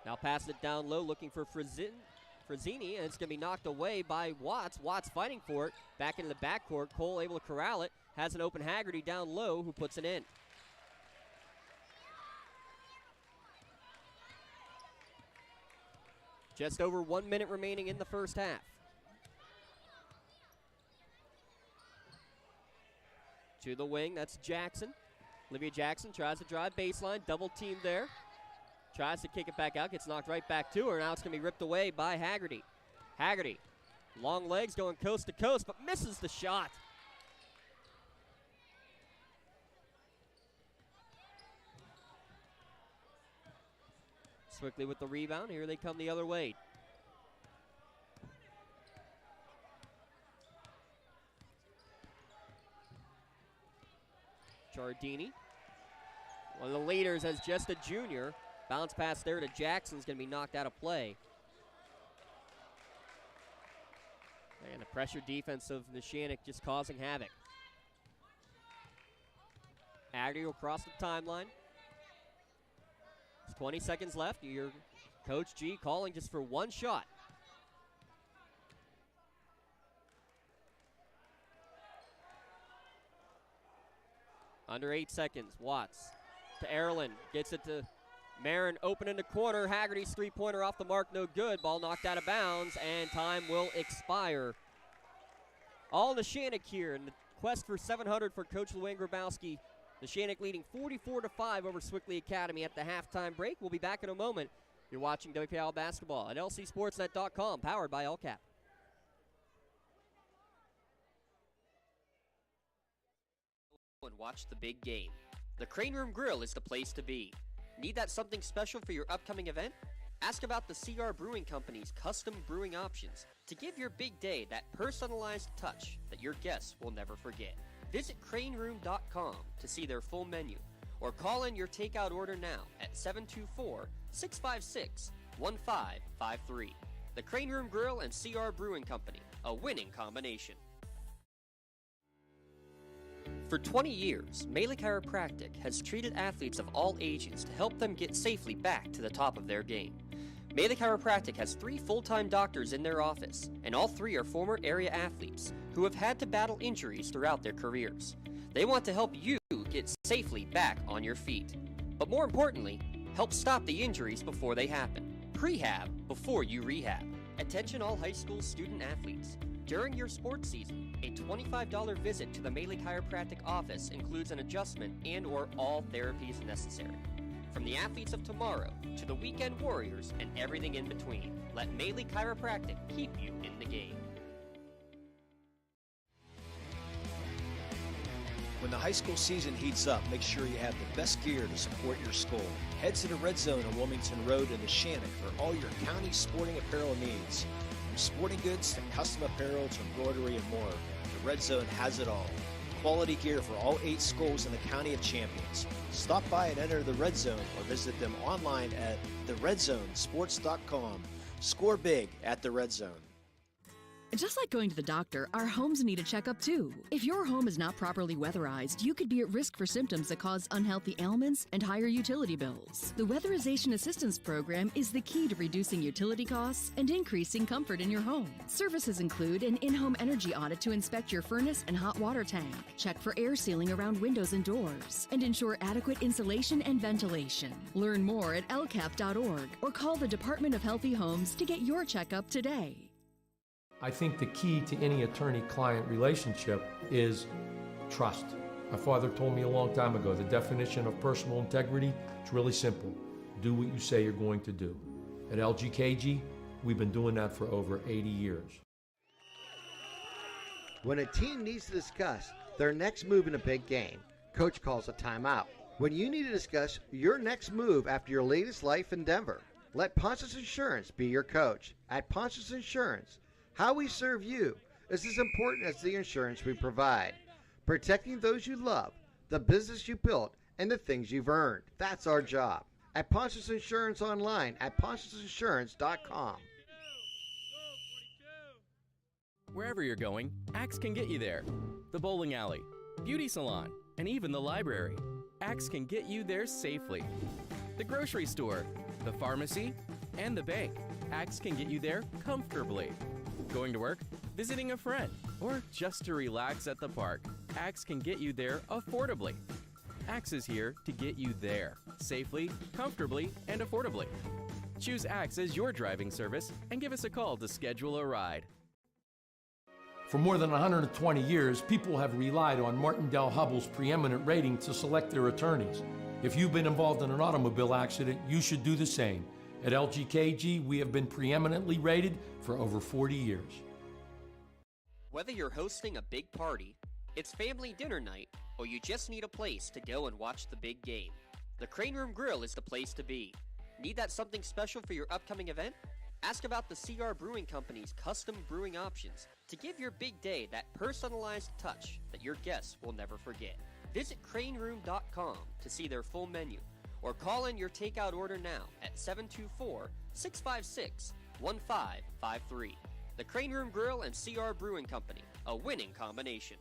now passes it down low, looking for Frazzini, and it's going to be knocked away by Watts. Watts fighting for it. Back into the backcourt. Cole able to corral it. Has an open Haggerty down low who puts it in. Just over 1 minute remaining in the first half. To the wing, that's Jackson. Olivia Jackson tries to drive baseline, double team there. Tries to kick it back out, gets knocked right back to her. Now it's going to be ripped away by Haggerty. Haggerty, long legs going coast to coast, but misses the shot. Sewickley with the rebound. Here they come the other way. Giardini, one of the leaders as just a junior. Bounce pass there to Jackson's going to be knocked out of play. And the pressure defense of Neshannock just causing havoc. Haggerty will cross the timeline. There's 20 seconds left. Your Coach G calling just for one shot. Under 8 seconds. Watts to Erlin. Gets it to Marin, open in the corner. Haggerty's three-pointer off the mark, no good. Ball knocked out of bounds, and time will expire. All Neshannock here in the quest for 700 for Coach Luann Grabowski. Neshannock leading 44-5 over Sewickley Academy at the halftime break. We'll be back in a moment. You're watching WPIAL basketball at lcsportsnet.com, powered by LCAP. And watch the big game. The Crane Room Grill is the place to be. Need that something special for your upcoming event? Ask about the CR Brewing Company's custom brewing options to give your big day that personalized touch that your guests will never forget. Visit craneroom.com to see their full menu or call in your takeout order now at 724-656-1553. The Crane Room Grill and CR Brewing Company, a winning combination. For 20 years, Melee Chiropractic has treated athletes of all ages to help them get safely back to the top of their game. Melee Chiropractic has 3 full-time doctors in their office, and all 3 are former area athletes who have had to battle injuries throughout their careers. They want to help you get safely back on your feet. But more importantly, help stop the injuries before they happen. Prehab before you rehab. Attention all high school student athletes. During your sports season, a $25 visit to the Melee Chiropractic office includes an adjustment and/or all therapies necessary. From the athletes of tomorrow to the weekend warriors and everything in between, let Melee Chiropractic keep you in the game. When the high school season heats up, make sure you have the best gear to support your school. Head to the Red Zone on Wilmington Road in Neshannock for all your county sporting apparel needs. From sporting goods to custom apparel to embroidery and more, the Red Zone has it all. Quality gear for all 8 schools in the County of Champions. Stop by and enter the Red Zone or visit them online at theredzonesports.com. Score big at the Red Zone. Just like going to the doctor, our homes need a checkup too. If your home is not properly weatherized, you could be at risk for symptoms that cause unhealthy ailments and higher utility bills. The Weatherization Assistance Program is the key to reducing utility costs and increasing comfort in your home. Services include an in-home energy audit to inspect your furnace and hot water tank, check for air sealing around windows and doors, and ensure adequate insulation and ventilation. Learn more at lcap.org or call the Department of Healthy Homes to get your checkup today. I think the key to any attorney-client relationship is trust. My father told me a long time ago, the definition of personal integrity is really simple. Do what you say you're going to do. At LGKG, we've been doing that for over 80 years. When a team needs to discuss their next move in a big game, Coach calls a timeout. When you need to discuss your next move after your latest life endeavor, let Ponce's Insurance be your coach. At Ponce's Insurance, how we serve you is as important as the insurance we provide. Protecting those you love, the business you built, and the things you've earned. That's our job. At Ponce's Insurance online at poncesinsurance.com. Wherever you're going, Axe can get you there. The bowling alley, beauty salon, and even the library. Axe can get you there safely. the grocery store, the pharmacy, and the bank. Axe can get you there comfortably. Going to work, visiting a friend, or just to relax at the park, Axe can get you there affordably. Axe is here to get you there safely, comfortably, and affordably. Choose Axe as your driving service and give us a call to schedule a ride. For more than 120 years, people have relied on Martindale-Hubbell's preeminent rating to select their attorneys. If you've been involved in an automobile accident, you should do the same. At LGKG, we have been preeminently rated for over 40 years. Whether you're hosting a big party, it's family dinner night, or you just need a place to go and watch the big game, the Crane Room Grill is the place to be. Need that something special for your upcoming event? Ask about the CR Brewing Company's custom brewing options to give your big day that personalized touch that your guests will never forget. Visit craneroom.com to see their full menu, or call in your takeout order now at 724-656-1553. The Crane Room Grill and CR Brewing Company, a winning combination.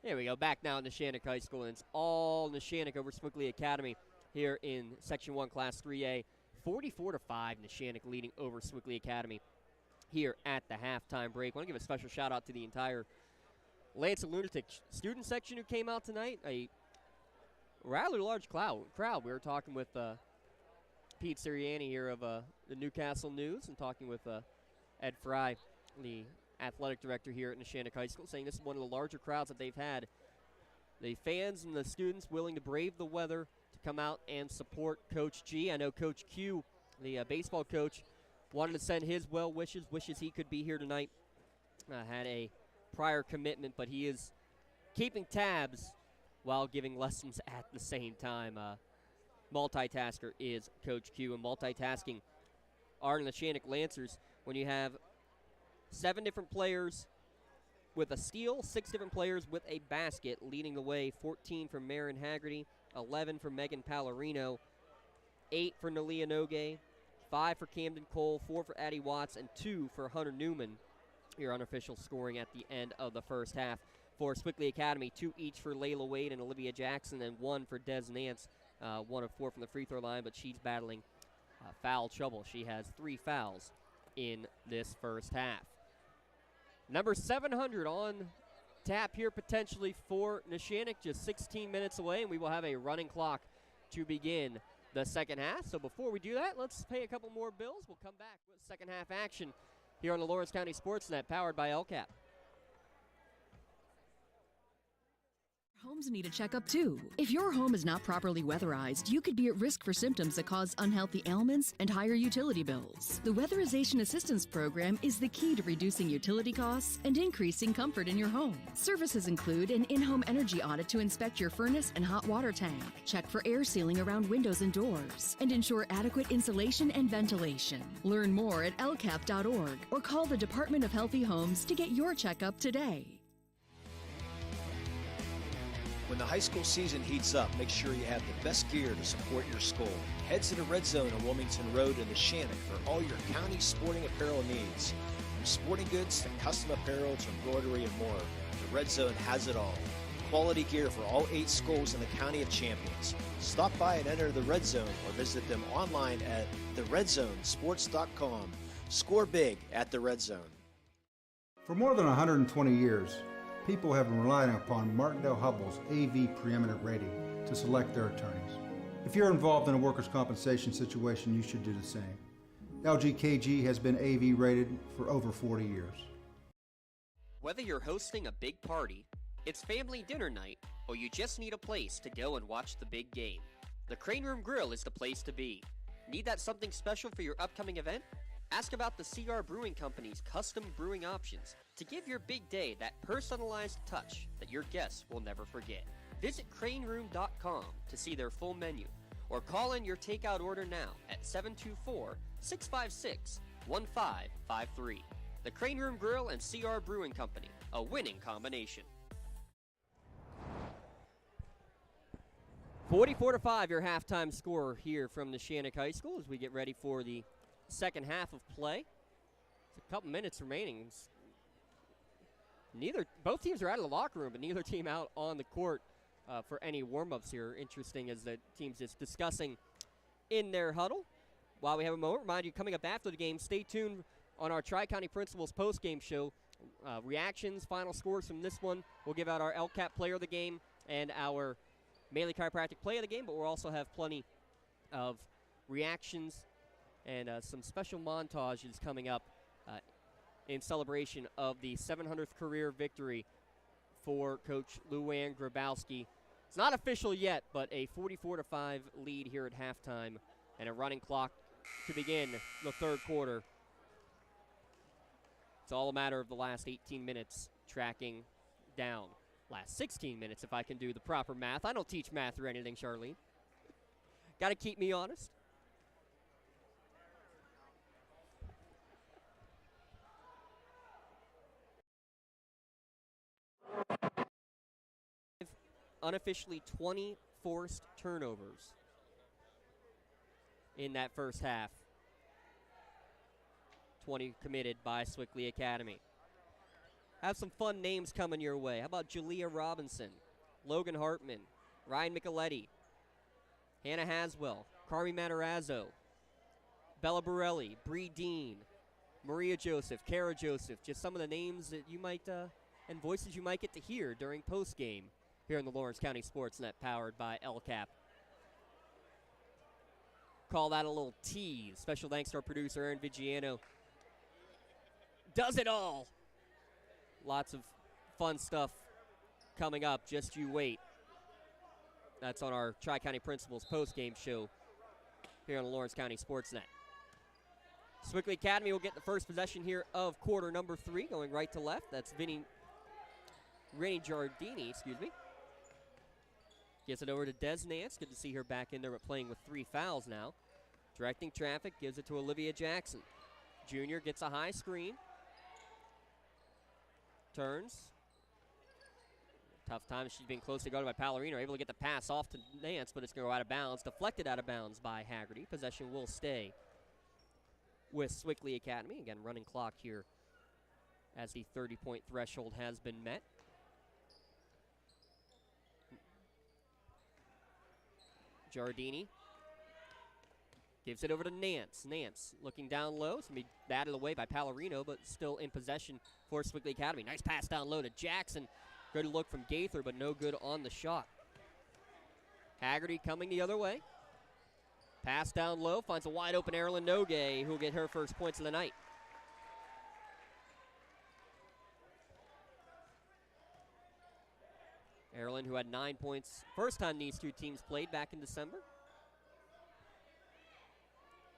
There we go. Back now in Neshannock High School, and it's all Neshannock over Sewickley Academy here in Section 1, Class 3A. 44-5, Neshannock leading over Sewickley Academy here at the halftime break. I want to give a special shout-out to the entire Lance and Lunatic student section who came out tonight. A rather large crowd. We were talking with Pete Sirianni here of the Newcastle News and talking with Ed Fry, the athletic director here at Neshannock High School, saying this is one of the larger crowds that they've had. The fans and the students willing to brave the weather to come out and support Coach G. I know Coach Q, the baseball coach, wanted to send his well wishes he could be here tonight. Had a prior commitment, but he is keeping tabs while giving lessons at the same time. Multitasker is Coach Q, and multitasking are the Neshannock Lancers when you have 7 different players with a steal, 6 different players with a basket, leading the way. 14 for Marin Haggerty, 11 for Megan Pallarino, 8 for Nalia Nogue, 5 for Camden Cole, 4 for Addie Watts, and 2 for Hunter Newman. Your unofficial scoring at the end of the first half. For Sewickley Academy, 2 each for Layla Wade and Olivia Jackson, and 1 for Des Nance, 1 of 4 from the free throw line, but she's battling foul trouble. She has 3 fouls in this first half. Number 700 on tap here potentially for Neshannock, just 16 minutes away, and we will have a running clock to begin the second half. So before we do that, let's pay a couple more bills. We'll come back with second half action here on the Lawrence County SportsNet, powered by LCAP. Homes need a checkup too. If your home is not properly weatherized, you could be at risk for symptoms that cause unhealthy ailments and higher utility bills. The Weatherization Assistance Program is the key to reducing utility costs and increasing comfort in your home. Services include an in-home energy audit to inspect your furnace and hot water tank, check for air sealing around windows and doors, and ensure adequate insulation and ventilation. Learn more at lcap.org or call the Department of Healthy Homes to get your checkup today. When the high school season heats up, make sure you have the best gear to support your school. Head to the Red Zone on Wilmington Road in Neshannock for all your county sporting apparel needs. From sporting goods to custom apparel to embroidery and more, the Red Zone has it all. Quality gear for all 8 schools in the County of Champions. Stop by and enter the Red Zone or visit them online at theredzonesports.com. Score big at the Red Zone. For more than 120 years, people have been relying upon Martindale-Hubbell's AV preeminent rating to select their attorneys. If you're involved in a workers' compensation situation, you should do the same. LGKG has been AV rated for over 40 years. Whether you're hosting a big party, it's family dinner night, or you just need a place to go and watch the big game, the Crane Room Grill is the place to be. Need that something special for your upcoming event? Ask about the CR Brewing Company's custom brewing options to give your big day that personalized touch that your guests will never forget. Visit craneroom.com to see their full menu, or call in your takeout order now at 724-656-1553. The Crane Room Grill and CR Brewing Company, a winning combination. 44-5, your halftime score here from Neshannock High School as we get ready for the second half of play. It's a couple minutes remaining. Both teams are out of the locker room, but neither team out on the court for any warm-ups here. Interesting as the teams just discussing in their huddle. While we have a moment, remind you, coming up after the game, stay tuned on our Tri-County Principals post-game show. Reactions, final scores from this one. We'll give out our LCAP player of the game and our Maley Chiropractic play of the game, but we'll also have plenty of reactions and some special montages coming up in celebration of the 700th career victory for Coach Luann Grabowski. It's not official yet, but a 44-5 lead here at halftime and a running clock to begin the third quarter. It's all a matter of the last 18 minutes tracking down. Last 16 minutes, if I can do the proper math. I don't teach math or anything, Charlene. Got to keep me honest. Unofficially 20 forced turnovers in that first half. 20 committed by Sewickley Academy. Have some fun names coming your way. How about Jalea Robinson, Logan Hartman, Ryan Micheletti, Hannah Haswell, Carmi Matarazzo, Bella Borelli, Bree Dean, Maria Joseph, Kara Joseph. Just some of the names that you might and voices you might get to hear during postgame here in the Lawrence County SportsNet, powered by LCAP. Call that a little tease. Special thanks to our producer, Aaron Vigiano. Does it all. Lots of fun stuff coming up. Just you wait. That's on our Tri-County Principals post-game show here on the Lawrence County SportsNet. Sewickley Academy will get the first possession here of quarter number 3, going right to left. That's Rennie Giardini, Gets it over to Des Nance. Good to see her back in there, but playing with 3 fouls now. Directing traffic, gives it to Olivia Jackson. Junior gets a high screen. Turns. Tough time. She's been closely guarded by Pallarino. Able to get the pass off to Nance, but it's going to go out of bounds. Deflected out of bounds by Haggerty. Possession will stay with Sewickley Academy. Again, running clock here as the 30-point threshold has been met. Giardini gives it over to Nance. Nance looking down low. It's going to be batted away by Pallarino, but still in possession for Sewickley Academy. Nice pass down low to Jackson. Good look from Gaither, but no good on the shot. Haggerty coming the other way. Pass down low, finds a wide open Erilyn Nogue, who will get her first points of the night. Erilyn, who had 9 points first time these two teams played back in December.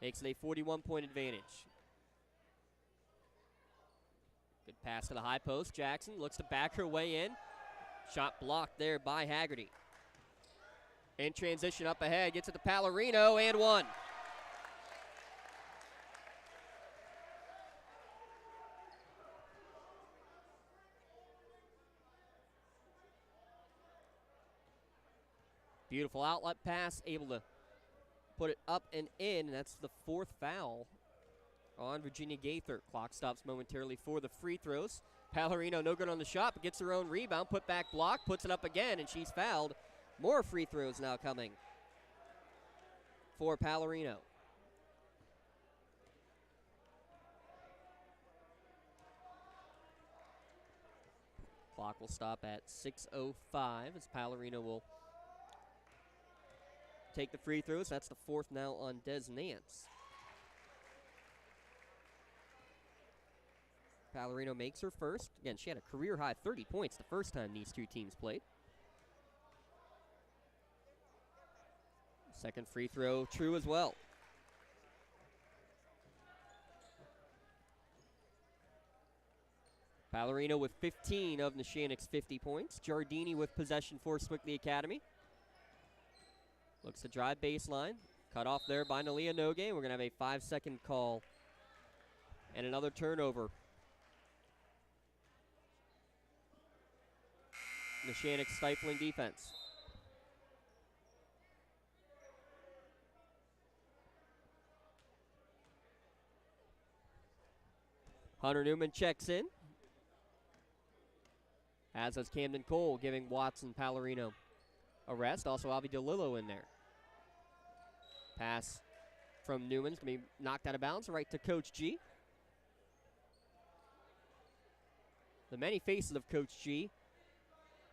Makes it a 41-point advantage. Good pass to the high post. Jackson looks to back her way in. Shot blocked there by Haggerty. In transition up ahead, gets it to Pallarino, and one. Beautiful outlet pass, able to put it up and in, and that's the 4th foul on Virginia Gaither. Clock stops momentarily for the free throws. Pallarino no good on the shot, but gets her own rebound. Put back block, puts it up again, and she's fouled. More free throws now coming for Pallarino. Clock will stop at 6:05 as Pallarino will take the free throws. That's the 4th now on Des Nance. Pallarino makes her first. Again, she had a career-high 30 points the first time these two teams played. Second free throw, true as well. Pallarino with 15 of Neshannock's 50 points. Giardini with possession for Sewickley Academy. Looks to drive baseline. Cut off there by Nalia Nogue. We're going to have a 5-second call and another turnover. Neshannock stifling defense. Hunter Newman checks in, as does Camden Cole, giving Watson Pallarino a rest. Also, Avi DeLillo in there. Pass from Newman's going to be knocked out of bounds, right to Coach G. The many faces of Coach G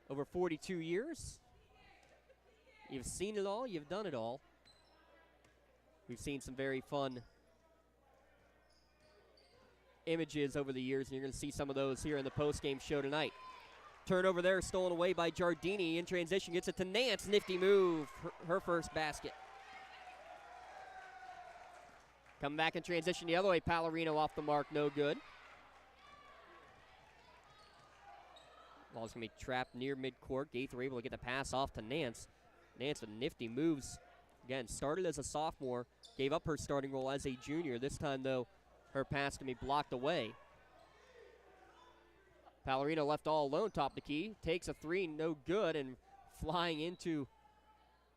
over 42 years. You've seen it all, you've done it all. We've seen some very fun images over the years, and you're going to see some of those here in the postgame show tonight. Turnover there, stolen away by Giardini. In transition, gets it to Nance. Nifty move, her first basket. Come back in transition the other way. Pallarino off the mark, no good. Ball's going to be trapped near midcourt. Gaither able to get the pass off to Nance. Nance with nifty moves. Again, started as a sophomore, gave up her starting role as a junior. This time, though, her pass can be blocked away. Pallarino left all alone, top of the key. Takes a three, no good, and flying into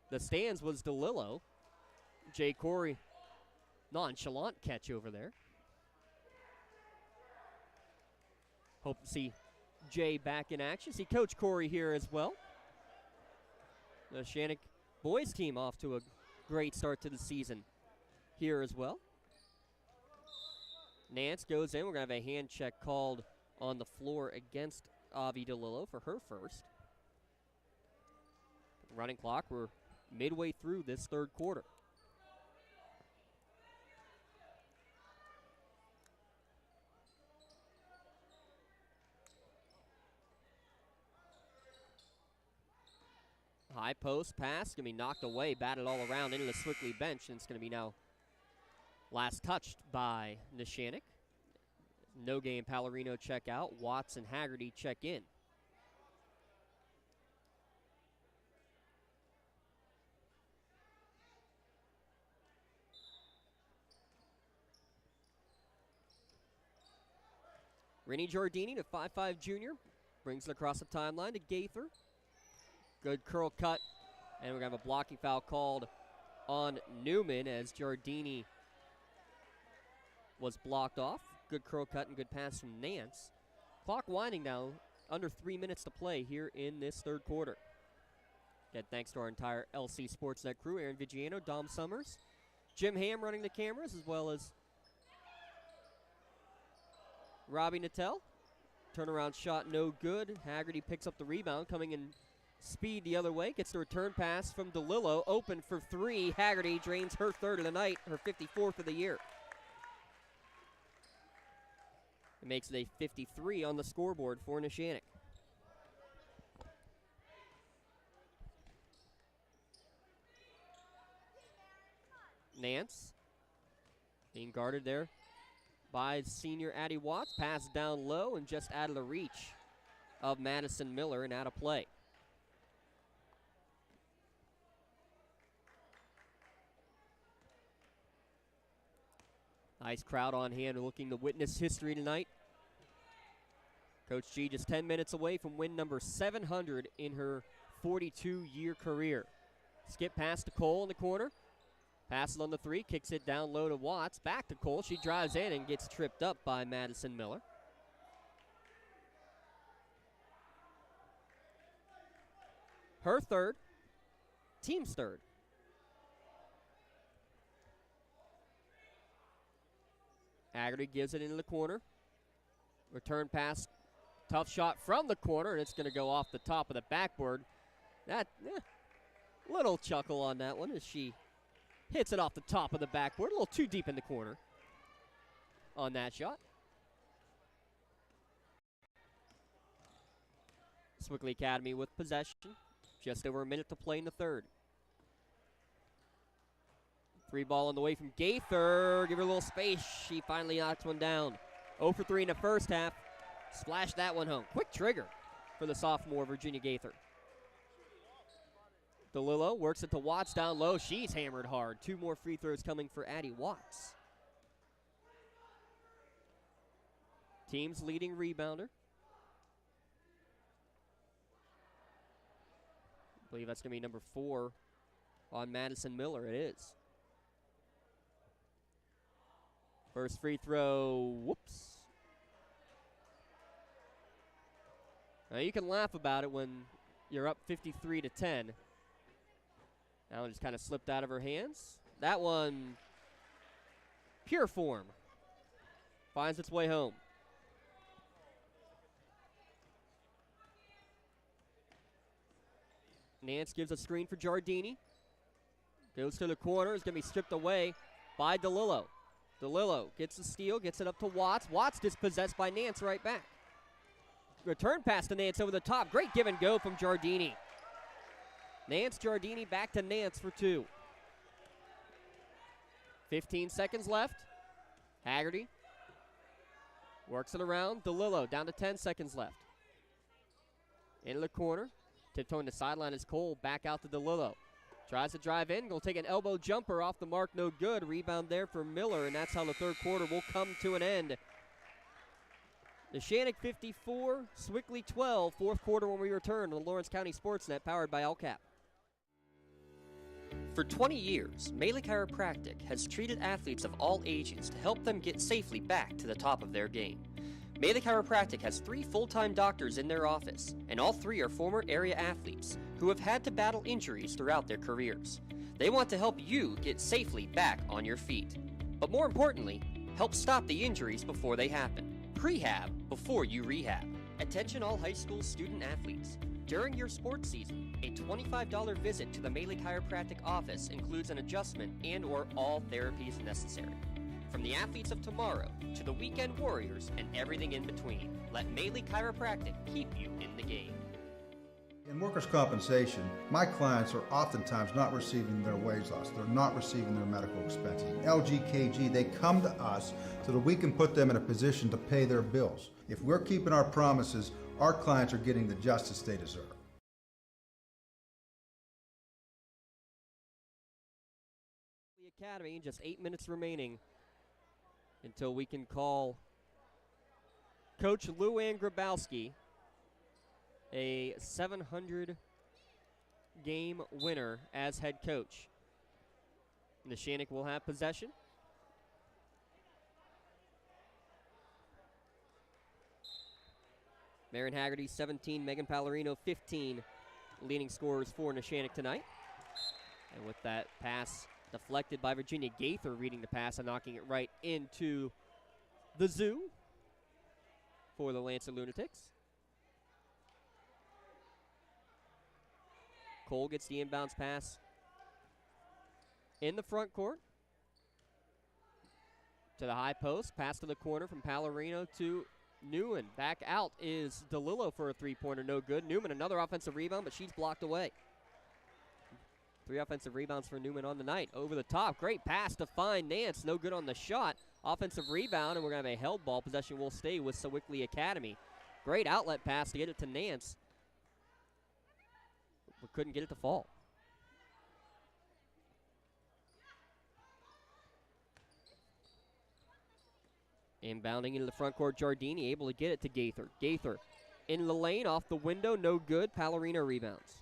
the stands was DeLillo. Jay Corey, nonchalant catch over there. Hope to see Jay back in action. See Coach Corey here as well. The Neshannock boys team off to a great start to the season here as well. Nance goes in. We're going to have a hand check called on the floor against Avi DeLillo for her first. Running clock. We're midway through this third quarter. High post pass, going to be knocked away, batted all around into the Sewickley bench, and it's going to be now last touched by Neshannock. No game, Pallarino check out, Watts and Haggerty check in. Rennie Giardini, the 5'5 junior, brings it across the timeline to Gaither. Good curl cut, and we're going to have a blocking foul called on Newman as Giardini was blocked off. Good curl cut and good pass from Nance. Clock winding now, under 3 minutes to play here in this third quarter. Again, thanks to our entire LC Sportsnet crew, Aaron Vigiano, Dom Summers, Jim Ham running the cameras, as well as Robbie Nattel. Turnaround shot no good. Haggerty picks up the rebound, coming in speed the other way. Gets the return pass from DeLillo. Open for three. Haggerty drains her third of the night, her 54th of the year. It makes it a 53 on the scoreboard for Neshannock. Nance being guarded there by senior Addie Watts. Pass down low and just out of the reach of Madison Miller and out of play. Nice crowd on hand looking to witness history tonight. Coach G just 10 minutes away from win number 700 in her 42-year career. Skip pass to Cole in the corner. Passes on the three, kicks it down low to Watts. Back to Cole. She drives in and gets tripped up by Madison Miller. Her third, team's third. Haggerty gives it into the corner. Return pass, tough shot from the corner, and it's going to go off the top of the backboard. That, little chuckle on that one as she hits it off the top of the backboard. A little too deep in the corner on that shot. Sewickley Academy with possession. Just over a minute to play in the third. Three ball on the way from Gaither. Give her a little space. She finally knocks one down. 0 for 3 in the first half. Splashed that one home. Quick trigger for the sophomore Virginia Gaither. DeLillo works it to Watts down low. She's hammered hard. 2 more free throws coming for Addie Watts. Team's leading rebounder. I believe that's going to be number 4 on Madison Miller. It is. First free throw, whoops. Now you can laugh about it when you're up 53-10. That one just kind of slipped out of her hands. That one, pure form, finds its way home. Nance gives a screen for Giardini. Goes to the corner. Is going to be stripped away by DeLillo. DeLillo gets the steal, gets it up to Watts. Watts dispossessed by Nance right back. Return pass to Nance over the top. Great give and go from Giardini. Nance, Giardini back to Nance for two. 15 seconds left. Haggerty works it around. DeLillo down to 10 seconds left. Into the corner. Tiptoeing the sideline is Cole. Back out to DeLillo. Tries to drive in. Going to take an elbow jumper off the mark. No good. Rebound there for Miller, and that's how the third quarter will come to an end. Neshannock 54, Sewickley 12. Fourth quarter when we return on the Lawrence County SportsNet, powered by LCAP. For 20 years, Melee Chiropractic has treated athletes of all ages to help them get safely back to the top of their game. Melee Chiropractic has 3 full-time doctors in their office, and all 3 are former area athletes who have had to battle injuries throughout their careers. They want to help you get safely back on your feet. But more importantly, help stop the injuries before they happen. Prehab before you rehab. Attention all high school student athletes. During your sports season, a $25 visit to the Melee Chiropractic office includes an adjustment and/or all therapies necessary. From the athletes of tomorrow to the weekend warriors and everything in between, let Melee Chiropractic keep you in the game. In workers' compensation, my clients are oftentimes not receiving their wage loss. They're not receiving their medical expenses. LGKG, they come to us so that we can put them in a position to pay their bills. If we're keeping our promises, our clients are getting the justice they deserve. The Academy, just 8 minutes remaining until we can call Coach Luann Grabowski a 700 game winner as head coach. Neshannock will have possession. Marion Haggerty 17, Megan Pallarino 15, leading scorers for Neshannock tonight. And with that pass deflected by Virginia Gaither, reading the pass and knocking it right into the zoo for the Lancer Lunatics. Cole gets the inbounds pass in the front court to the high post. Pass to the corner from Pallarino to Newman. Back out is DeLillo for a three-pointer, no good. Newman, another offensive rebound, but she's blocked away. 3 offensive rebounds for Newman on the night. Over the top, great pass to find Nance, no good on the shot. Offensive rebound, and we're going to have a held ball. Possession will stay with Sewickley Academy. Great outlet pass to get it to Nance, but couldn't get it to fall. Inbounding into the front court, Giardini able to get it to Gaither. Gaither in the lane, off the window, no good. Pallarino rebounds.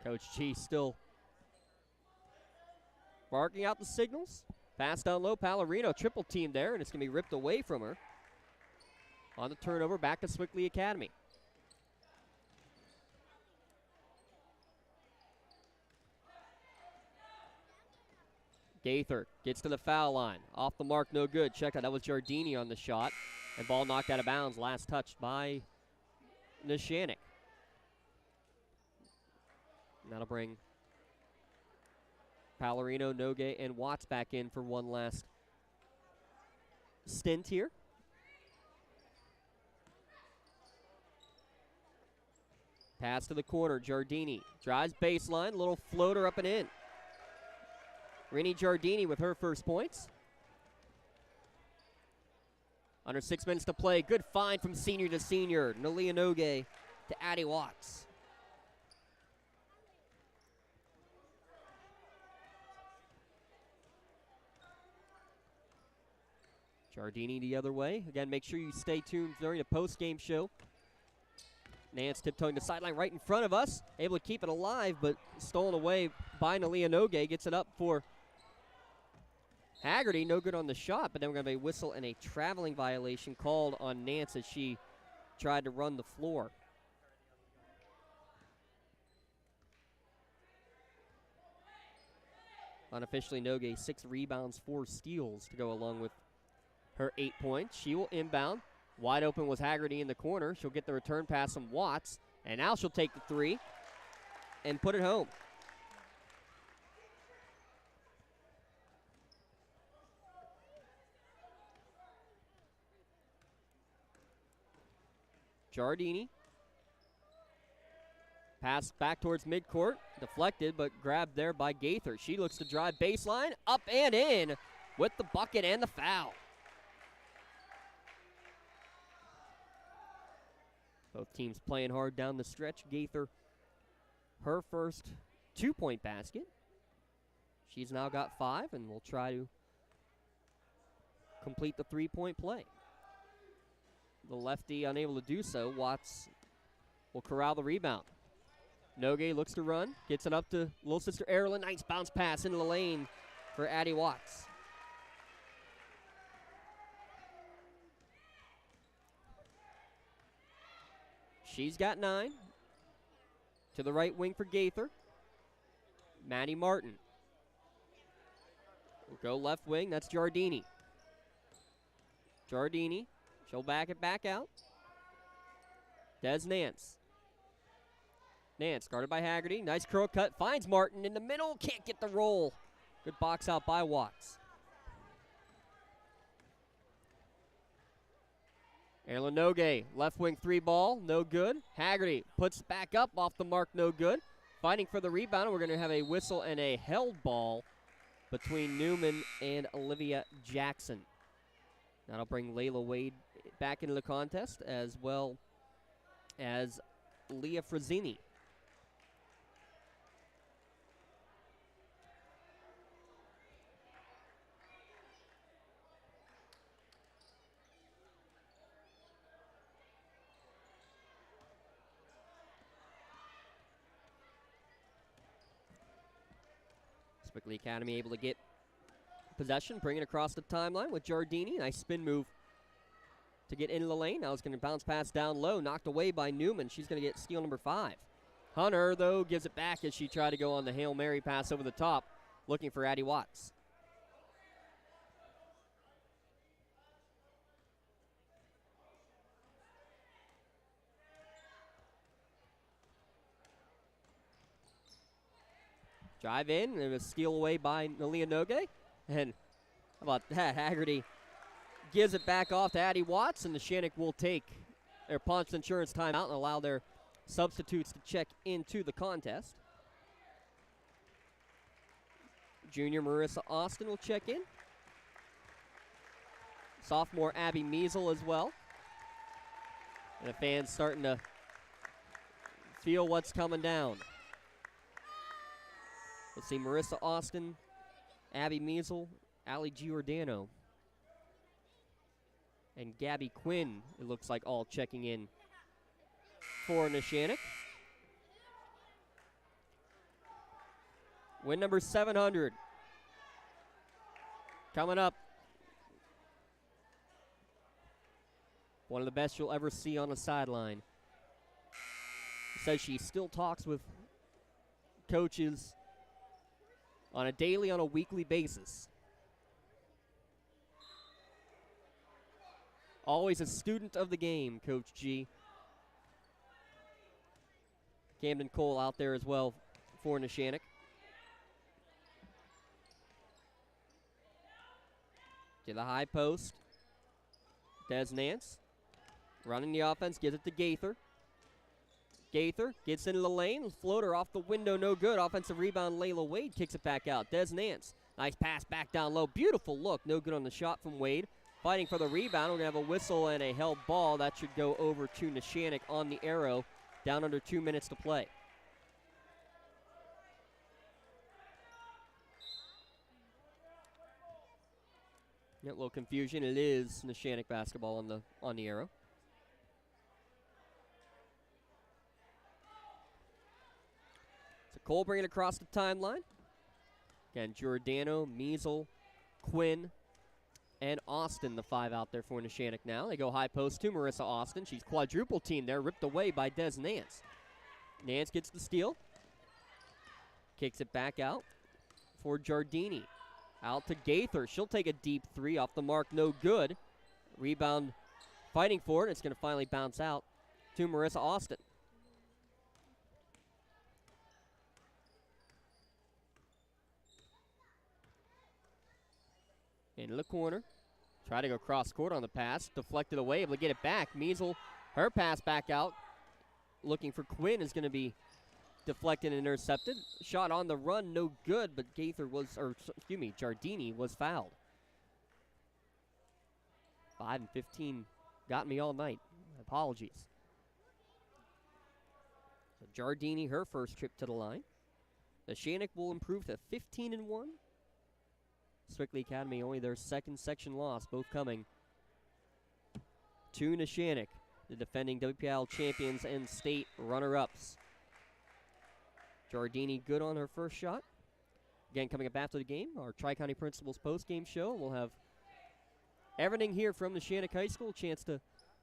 Coach G still barking out the signals. Pass down low, Pallarino triple team there, and it's going to be ripped away from her. On the turnover, back to Sewickley Academy. Gaither gets to the foul line. Off the mark, no good. Check out, that was Giardini on the shot. And ball knocked out of bounds. Last touched by Neshannock. And that'll bring Pallarino, Nogue, and Watts back in for one last stint here. Pass to the corner, Giardini drives baseline, little floater up and in. Rini Giardini with her first points. Under 6 minutes to play, good find from senior to senior. Nalia Nogue to Addie Watts. Giardini the other way. Again, make sure you stay tuned during the post-game show. Nance tiptoeing the sideline right in front of us. Able to keep it alive, but stolen away by Nalia Noge. Gets it up for Haggerty. No good on the shot, but then we're going to have a whistle and a traveling violation called on Nance as she tried to run the floor. Unofficially, Noge 6 rebounds, 4 steals to go along with her 8 points. She will inbound. Wide open was Haggerty in the corner. She'll get the return pass from Watts. And now she'll take the 3 and put it home. Giardini. Pass back towards midcourt. Deflected, but grabbed there by Gaither. She looks to drive baseline. Up and in with the bucket and the foul. Both teams playing hard down the stretch. Gaither, her first 2-point basket. She's now got 5 and will try to complete the 3-point play. The lefty unable to do so. Watts will corral the rebound. Noge looks to run, gets it up to little sister Erilyn. Nice bounce pass into the lane for Addie Watts. She's got 9. To the right wing for Gaither. Maddie Martin. Will go left wing. That's Giardini. Giardini. She'll back it back out. Des Nance. Nance guarded by Haggerty. Nice curl cut. Finds Martin in the middle. Can't get the roll. Good box out by Watts. Erilyn Noge, left wing 3 ball, no good. Haggerty puts it back up off the mark, no good. Fighting for the rebound, we're going to have a whistle and a held ball between Newman and Olivia Jackson. That'll bring Layla Wade back into the contest, as well as Leah Frazzini. Sewickley Academy able to get possession, bring it across the timeline with Giardini. Nice spin move to get into the lane. Now it's going to bounce pass down low, knocked away by Newman. She's going to get steal number 5. Hunter, though, gives it back as she tried to go on the Hail Mary pass over the top, looking for Addie Watts. Drive in, and a steal away by Nalia Noge. And how about that? Haggerty gives it back off to Addie Watts, and the Neshannock will take their Ponce Insurance timeout and allow their substitutes to check into the contest. Junior Marissa Austin will check in. Sophomore Abby Measle as well. And the fans starting to feel what's coming down. Let's see, Marissa Austin, Abby Measle, Allie Giordano, and Gabby Quinn, it looks like, all checking in for Neshannock. Win number 700. Coming up. One of the best you'll ever see on the sideline. Says she still talks with coaches on a daily, on a weekly basis. Always a student of the game, Coach G. Camden Cole out there as well for Neshannock. To the high post. Des Nance running the offense, gives it to Gaither. Gaither gets into the lane, floater off the window, no good. Offensive rebound, Layla Wade kicks it back out. Des Nance, nice pass back down low. Beautiful look, no good on the shot from Wade. Fighting for the rebound, we're going to have a whistle and a held ball. That should go over to Neshannock on the arrow, down under 2 minutes to play. Yeah, a little confusion. It is Neshannock basketball on the arrow. Cole bringing it across the timeline. Again, Giordano, Measle, Quinn, and Austin, the 5 out there for Neshannock now. They go high post to Marissa Austin. She's quadruple teamed there, ripped away by Des Nance. Nance gets the steal. Kicks it back out for Giardini. Out to Gaither. She'll take a deep 3 off the mark, no good. Rebound fighting for it. It's going to finally bounce out to Marissa Austin. Into the corner. Try to go cross court on the pass. Deflected away, able to get it back. Measle, her pass back out. Looking for Quinn is going to be deflected and intercepted. Shot on the run, no good, but Giardini was fouled. 5 and 15 got me all night. Apologies. So Giardini, her first trip to the line. Neshannock will improve to 15 and 1. Sewickley Academy only their second section loss, both coming to Neshannock, the defending WPIAL champions and state runner-ups. Giardini good on her first shot. Again, coming up after the game, our Tri-County Principals post-game show. We'll have everything here from Neshannock High School. A chance to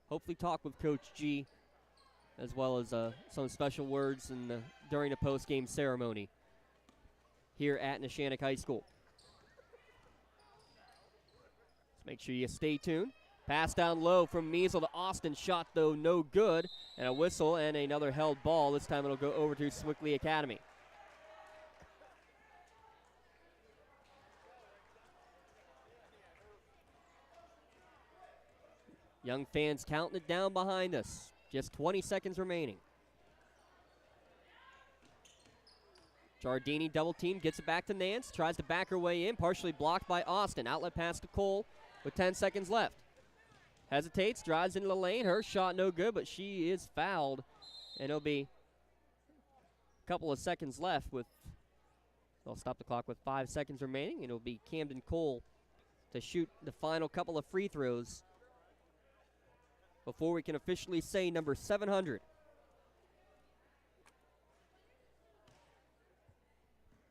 hopefully talk with Coach G, as well as some special words during the post-game ceremony here at Neshannock High School. So make sure you stay tuned. Pass down low from Measle to Austin. Shot, though, no good. And a whistle and another held ball. This time it'll go over to Sewickley Academy. Young fans counting it down behind us. Just 20 seconds remaining. Giardini double team, gets it back to Nance. Tries to back her way in, partially blocked by Austin. Outlet pass to Cole with 10 seconds left. Hesitates, drives into the lane. Her shot no good, but she is fouled. And it'll be a couple of seconds left they'll stop the clock with 5 seconds remaining. It'll be Camden Cole to shoot the final couple of free throws before we can officially say number 700.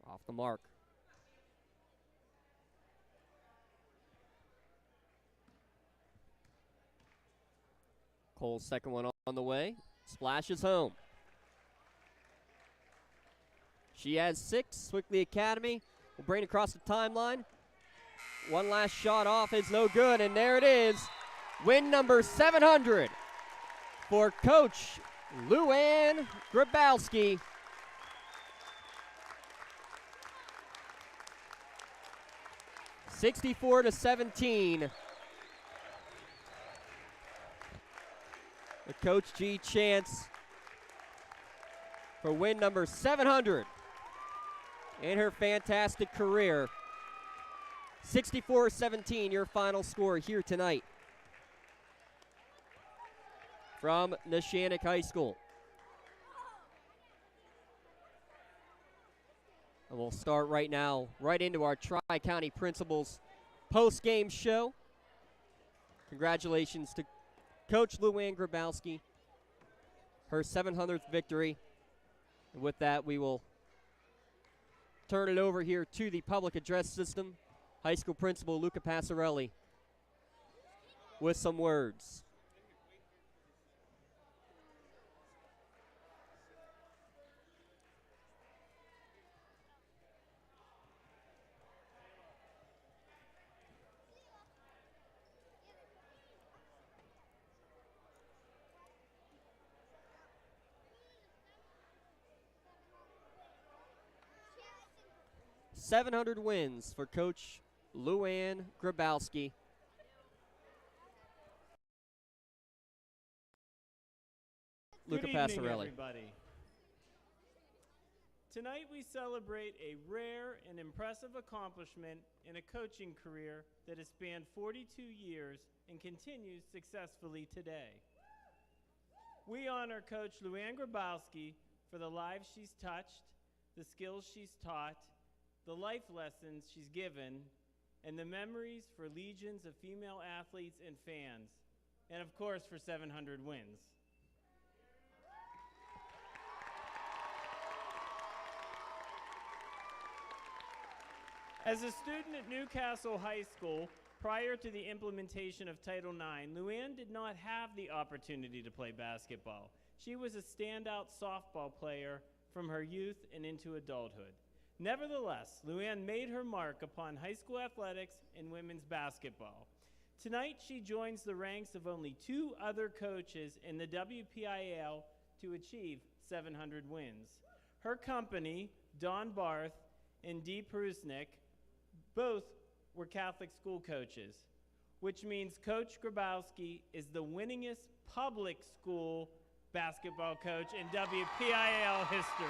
Off the mark. Cole's second one on the way. Splashes home. She has 6. Sewickley Academy will bring it across the timeline. One last shot off is no good, and there it is. Win number 700 for Coach Luann Grabowski. (64-17). The Coach G chants for win number 700 in her fantastic career. 64-17, your final score here tonight from Neshannock High School. And we'll start right now, right into our Tri-County Principals post-game show. Congratulations to Coach Luann Grabowski, her 700th victory. And with that, we will turn it over here to the public address system. High school principal Luca Passarelli with some words. .700 wins for Coach Luann Grabowski. Luca Passarelli. Everybody. Tonight we celebrate a rare and impressive accomplishment in a coaching career that has spanned 42 years and continues successfully today. We honor Coach Luann Grabowski for the lives she's touched, the skills she's taught, the life lessons she's given, and the memories for legions of female athletes and fans, and of course for 700 wins. As a student at Newcastle High School, prior to the implementation of Title IX, Luann did not have the opportunity to play basketball. She was a standout softball player from her youth and into adulthood. Nevertheless, Luann made her mark upon high school athletics and women's basketball. Tonight, she joins the ranks of only 2 other coaches in the WPIAL to achieve 700 wins. Her company, Don Barth and Dee Prusnick, both were Catholic school coaches, which means Coach Grabowski is the winningest public school basketball coach in WPIAL history.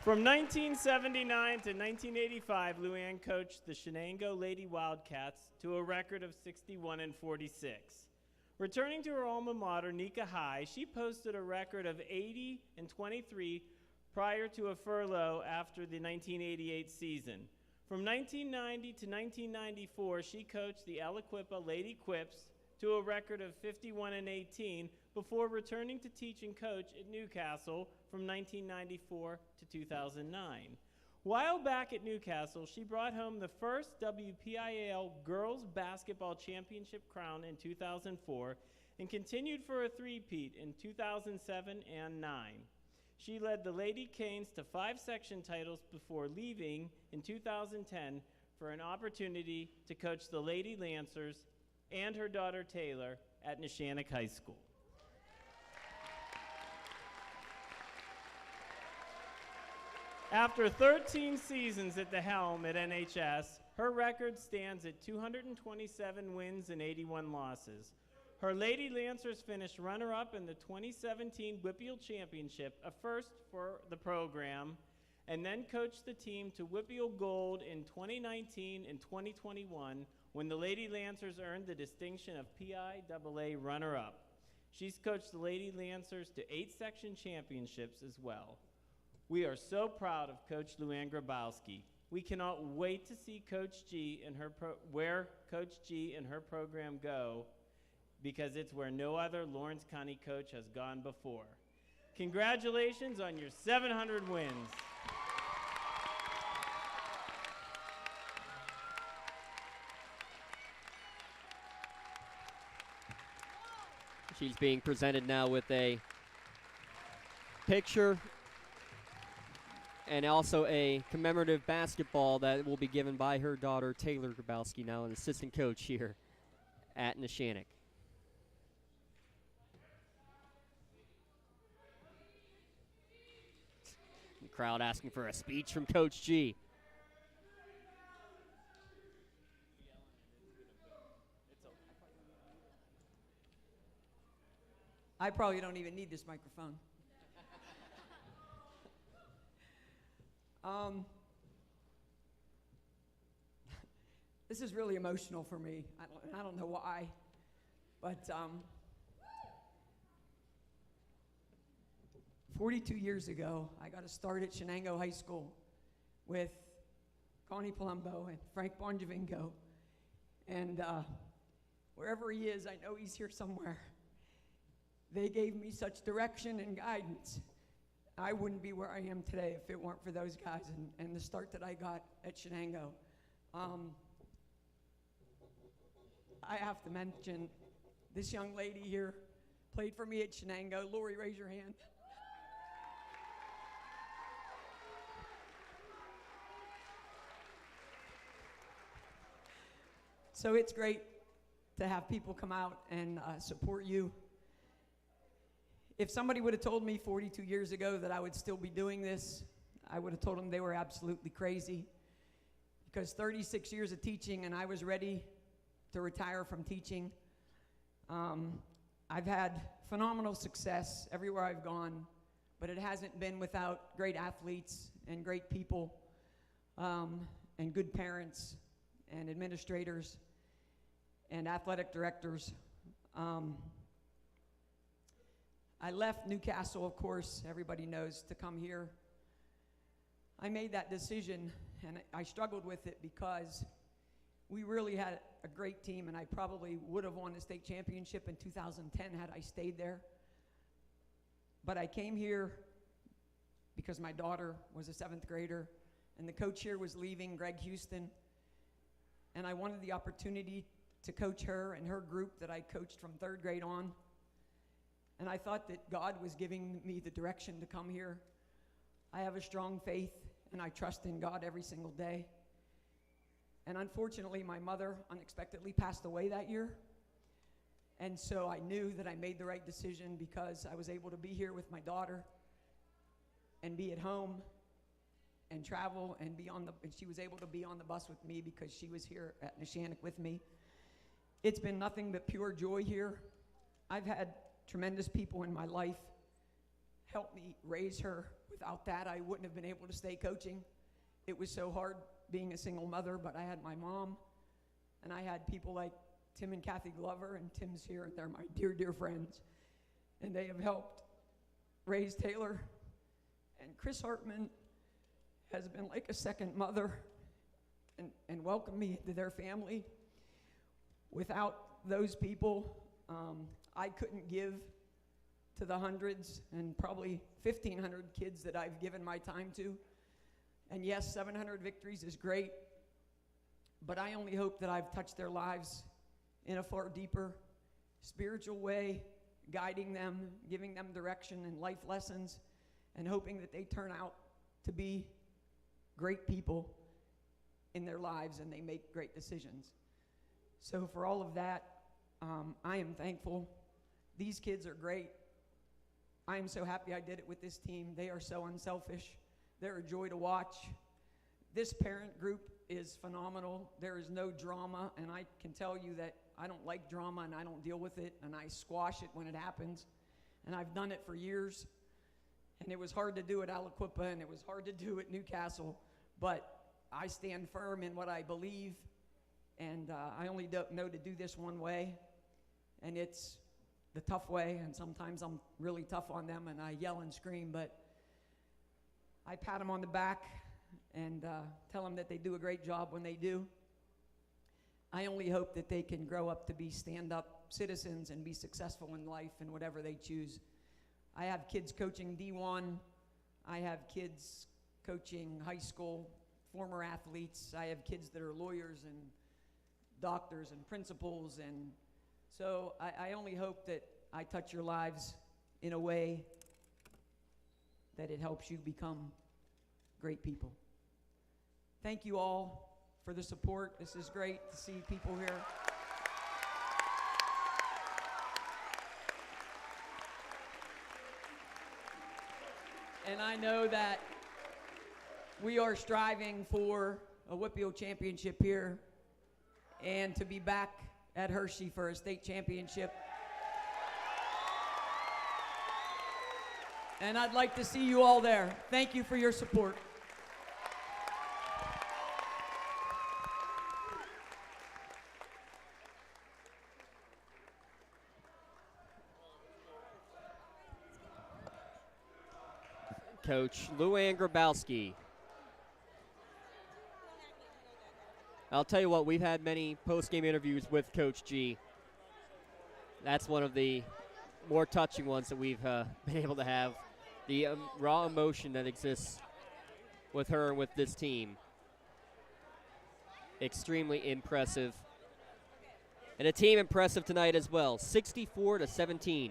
From 1979 to 1985, Luann coached the Shenango Lady Wildcats to a record of 61-46. Returning to her alma mater, Nika High, she posted a record of 80-23 prior to a furlough after the 1988 season. From 1990 to 1994, she coached the Aliquippa Lady Quips to a record of 51-18 before returning to teach and coach at Newcastle from 1994 to 2009. While back at Newcastle, she brought home the first WPIAL Girls Basketball Championship crown in 2004 and continued for a three-peat in 2007 and 9. She led the Lady Canes to 5 section titles before leaving in 2010 for an opportunity to coach the Lady Lancers and her daughter Taylor at Neshannock High School. After 13 seasons at the helm at NHS, her record stands at 227 wins and 81 losses. Her Lady Lancers finished runner-up in the 2017 WPIAL Championship, a first for the program, and then coached the team to WPIAL Gold in 2019 and 2021 when the Lady Lancers earned the distinction of PIAA runner-up. She's coached the Lady Lancers to 8 section championships as well. We are so proud of Coach Luann Grabowski. We cannot wait to see Coach G and where Coach G and her program go, because it's where no other Lawrence County coach has gone before. Congratulations on your 700 wins. She's being presented now with a picture and also a commemorative basketball that will be given by her daughter, Taylor Grabowski, now an assistant coach here at Neshannock. The crowd asking for a speech from Coach G. I probably don't even need this microphone. This is really emotional for me. I don't know why, but 42 years ago, I got a start at Shenango High School with Connie Palumbo and Frank Bonjavingo, and wherever he is, I know he's here somewhere. They gave me such direction and guidance. I wouldn't be where I am today if it weren't for those guys and the start that I got at Shenango. I have to mention this young lady here played for me at Shenango. Lori, raise your hand. So it's great to have people come out and support you. If somebody would have told me 42 years ago that I would still be doing this, I would have told them they were absolutely crazy. Because 36 years of teaching and I was ready to retire from teaching. I've had phenomenal success everywhere I've gone, but it hasn't been without great athletes and great people and good parents and administrators and athletic directors. I left Newcastle, of course, everybody knows, to come here. I made that decision, and I struggled with it because we really had a great team, and I probably would have won the state championship in 2010 had I stayed there. But I came here because my daughter was a 7th grader, and the coach here was leaving, Greg Houston, and I wanted the opportunity to coach her and her group that I coached from 3rd grade on. And I thought that God was giving me the direction to come here. I have a strong faith, and I trust in God every single day. And unfortunately, my mother unexpectedly passed away that year. And so I knew that I made the right decision because I was able to be here with my daughter and be at home and travel and and she was able to be on the bus with me because she was here at Neshannock with me. It's been nothing but pure joy here. I've had tremendous people in my life help me raise her. Without that, I wouldn't have been able to stay coaching. It was so hard being a single mother, but I had my mom, and I had people like Tim and Kathy Glover, and Tim's here, and they're my dear, dear friends. And they have helped raise Taylor. And Chris Hartman has been like a second mother and welcomed me into their family. Without those people, I couldn't give to the hundreds and probably 1,500 kids that I've given my time to. And yes, 700 victories is great, but I only hope that I've touched their lives in a far deeper spiritual way, guiding them, giving them direction and life lessons, and hoping that they turn out to be great people in their lives and they make great decisions. So for all of that, I am thankful. These kids are great. I am so happy I did it with this team. They are so unselfish. They're a joy to watch. This parent group is phenomenal. There is no drama, and I can tell you that I don't like drama and I don't deal with it, and I squash it when it happens. And I've done it for years, and it was hard to do at Aliquippa, and it was hard to do at Newcastle, but I stand firm in what I believe, and I only know to do this one way, and it's the tough way, and sometimes I'm really tough on them, and I yell and scream, but I pat them on the back and tell them that they do a great job when they do. I only hope that they can grow up to be stand-up citizens and be successful in life in whatever they choose. I have kids coaching D1. I have kids coaching high school, former athletes. I have kids that are lawyers and doctors and principals. And so I only hope that I touch your lives in a way that it helps you become great people. Thank you all for the support. This is great to see people here. And I know that we are striving for a WPIAL championship here and to be back at Hershey for a state championship. And I'd like to see you all there. Thank you for your support. Coach Luann Grabowski. I'll tell you what, we've had many post-game interviews with Coach G. That's one of the more touching ones that we've been able to have. The raw emotion that exists with her and with this team. Extremely impressive. And a team impressive tonight as well. 64-17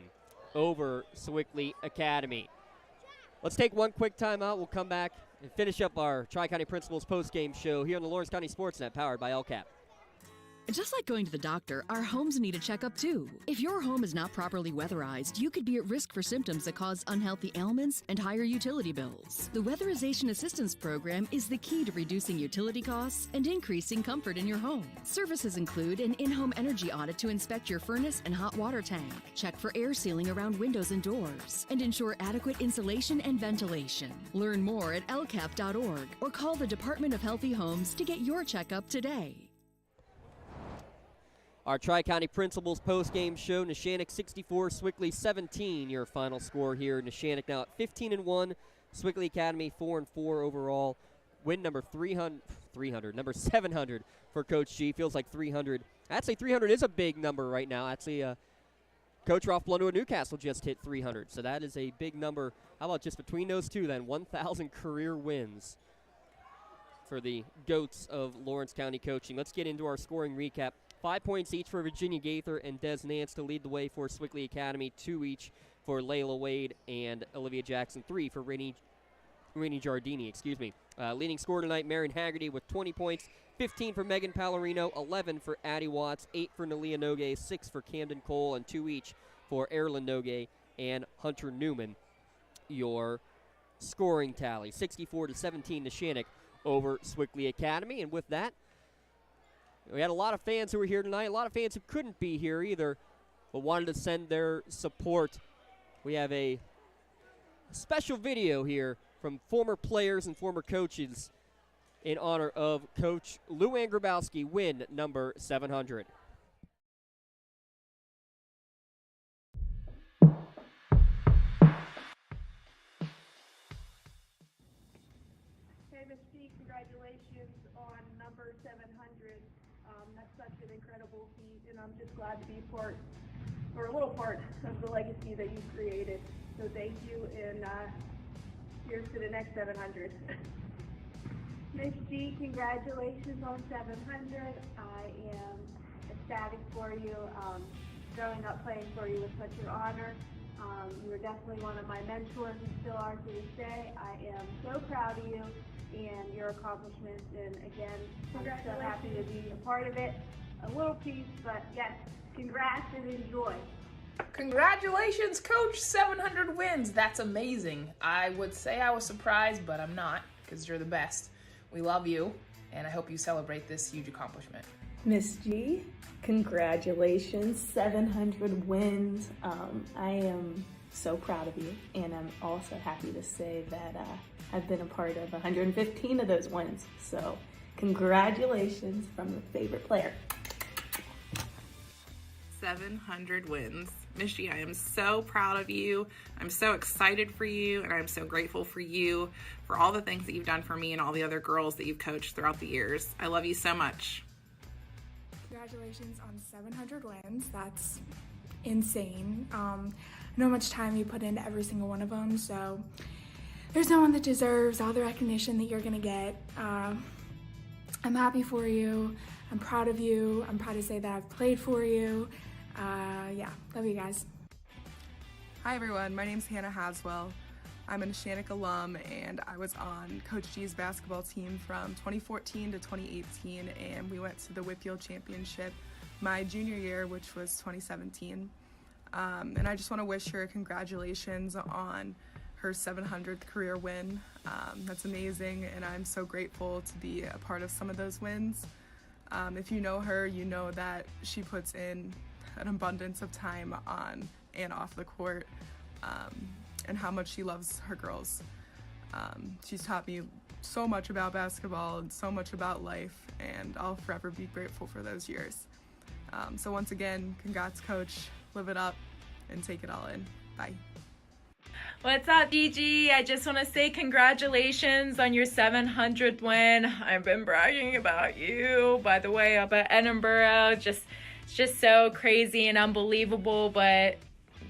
over Sewickley Academy. Let's take one quick timeout. We'll come back and finish up our Tri-County Principals post-game show here on the Lawrence County SportsNet, powered by LCAP. Just like going to the doctor, our homes need a checkup too. If your home is not properly weatherized, you could be at risk for symptoms that cause unhealthy ailments and higher utility bills. The Weatherization Assistance Program is the key to reducing utility costs and increasing comfort in your home. Services include an in-home energy audit to inspect your furnace and hot water tank, check for air sealing around windows and doors, and ensure adequate insulation and ventilation. Learn more at lcap.org or call the Department of Healthy Homes to get your checkup today. Our Tri-County Principals post-game show, Neshannock 64, Sewickley 17, your final score here. Neshannock now at 15-1, Sewickley Academy 4-4 overall. Win number 700 for Coach G. Feels like 300. Actually, 300 is a big number right now. Actually, Coach Ralph Blundo of Newcastle just hit 300, so that is a big number. How about just between those two then, 1,000 career wins for the GOATs of Lawrence County coaching. Let's get into our scoring recap. 5 points each for Virginia Gaither and Des Nance to lead the way for Sewickley Academy, 2 each for Layla Wade and Olivia Jackson, 3 for Rainey Giardini, leading scorer tonight, Marion Haggerty with 20 points, 15 for Megan Palorino, 11 for Addie Watts, 8 for Nalia Nogue, 6 for Camden Cole, and 2 each for Erilyn Nogue and Hunter Newman. Your scoring tally, 64-17 Neshannock over Sewickley Academy. And with that, we had a lot of fans who were here tonight, a lot of fans who couldn't be here either, but wanted to send their support. We have a special video here from former players and former coaches in honor of Coach Lou Ann Grabowski, win number 700. Hey, Ms. G, congratulations on number 700. That's such an incredible feat, and I'm just glad to be a little part of the legacy that you've created. So thank you, and here's to the next 700. Ms. G, congratulations on 700. I am ecstatic for you. Growing up playing for you was such an honor. You were definitely one of my mentors and still are to this day. I am so proud of you and your accomplishments, and again, I'm so happy to be a part of it. A little piece, but yes, congrats and enjoy. Congratulations, Coach, 700 wins. That's amazing. I would say I was surprised, but I'm not, because you're the best. We love you, and I hope you celebrate this huge accomplishment. Miss G, congratulations, 700 wins. I am so proud of you, and I'm also happy to say that I've been a part of 115 of those wins. So congratulations from the favorite player. 700 wins. Miss G, I am so proud of you. I'm so excited for you, and I'm so grateful for you for all the things that you've done for me and all the other girls that you've coached throughout the years. I love you so much. Congratulations on 700 wins. That's insane. I know how much time you put into every single one of them, so there's no one that deserves all the recognition that you're gonna get. I'm happy for you. I'm proud of you. I'm proud to say that I've played for you. Yeah, love you guys. Hi everyone, my name's Hannah Haswell. I'm a Neshannock alum, and I was on Coach G's basketball team from 2014 to 2018, and we went to the WPIAL championship my junior year, which was 2017. And I just want to wish her congratulations on her 700th career win. That's amazing, and I'm so grateful to be a part of some of those wins. If you know her, you know that she puts in an abundance of time on and off the court, and how much she loves her girls. She's taught me so much about basketball and so much about life, and I'll forever be grateful for those years. So once again, congrats, Coach. Live it up and take it all in. Bye. What's up, DG? I just want to say congratulations on your 700th win. I've been bragging about you, by the way, up at Edinburgh. It's just so crazy and unbelievable, but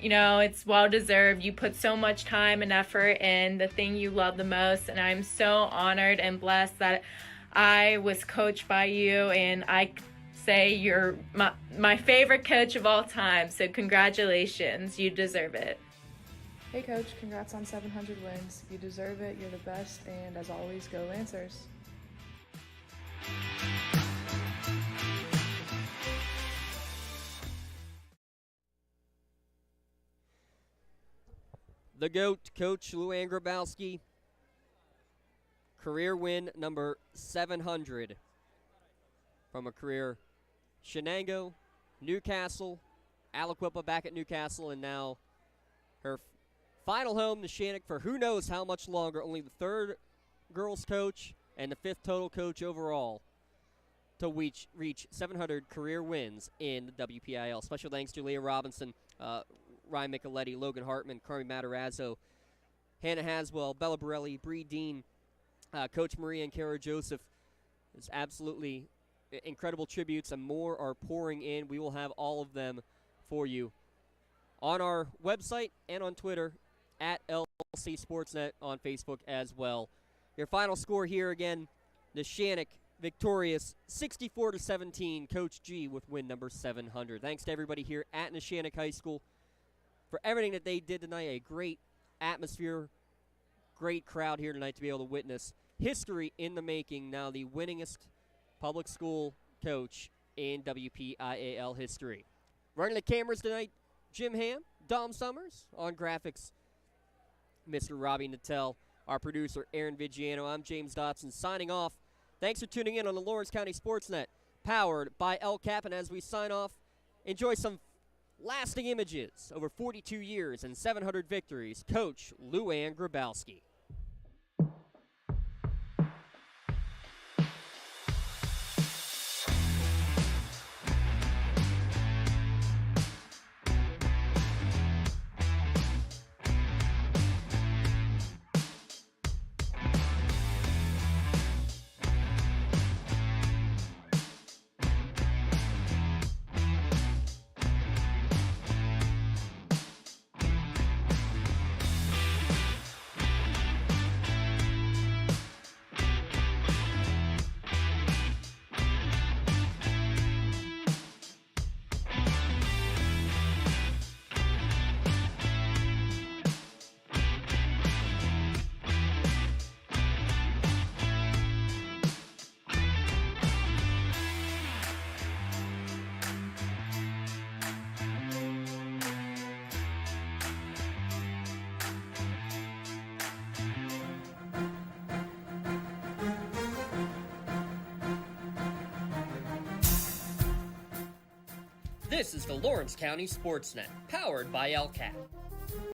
you know, it's well-deserved. You put so much time and effort in the thing you love the most, and I'm so honored and blessed that I was coached by you, and I say you're my favorite coach of all time, so congratulations. You deserve it. Hey Coach, congrats on 700 wins. You deserve it, you're the best, and as always, go Lancers. The GOAT, Coach Lou Ann Grabowski, career win number 700 from a career Shenango, Newcastle, Aliquippa back at Newcastle, and now her final home, Neshannock, for who knows how much longer. Only the third girls coach and the fifth total coach overall to reach 700 career wins in the WPIAL. Special thanks to Leah Robinson, Ryan Micheletti, Logan Hartman, Carmi Matarazzo, Hannah Haswell, Bella Borelli, Bree Dean, Coach Maria and Kara Joseph. It's absolutely incredible tributes, and more are pouring in. We will have all of them for you on our website and on Twitter at LC SportsNet on Facebook as well. Your final score here again, Neshannock victorious 64-17. Coach G with win number 700. Thanks to everybody here at Neshannock High School for everything that they did tonight. A great atmosphere, great crowd here tonight to be able to witness history in the making. Now the winningest public school coach in WPIAL history. Running the cameras tonight, Jim Ham, Dom Summers. On graphics, Mr. Robbie Nattel. Our producer, Aaron Vigiano. I'm James Dotson signing off. Thanks for tuning in on the Lawrence County SportsNet, powered by LCAP. And as we sign off, enjoy some lasting images over 42 years and 700 victories. Coach Luann Grabowski. This is the Lawrence County SportsNet, powered by LCAP.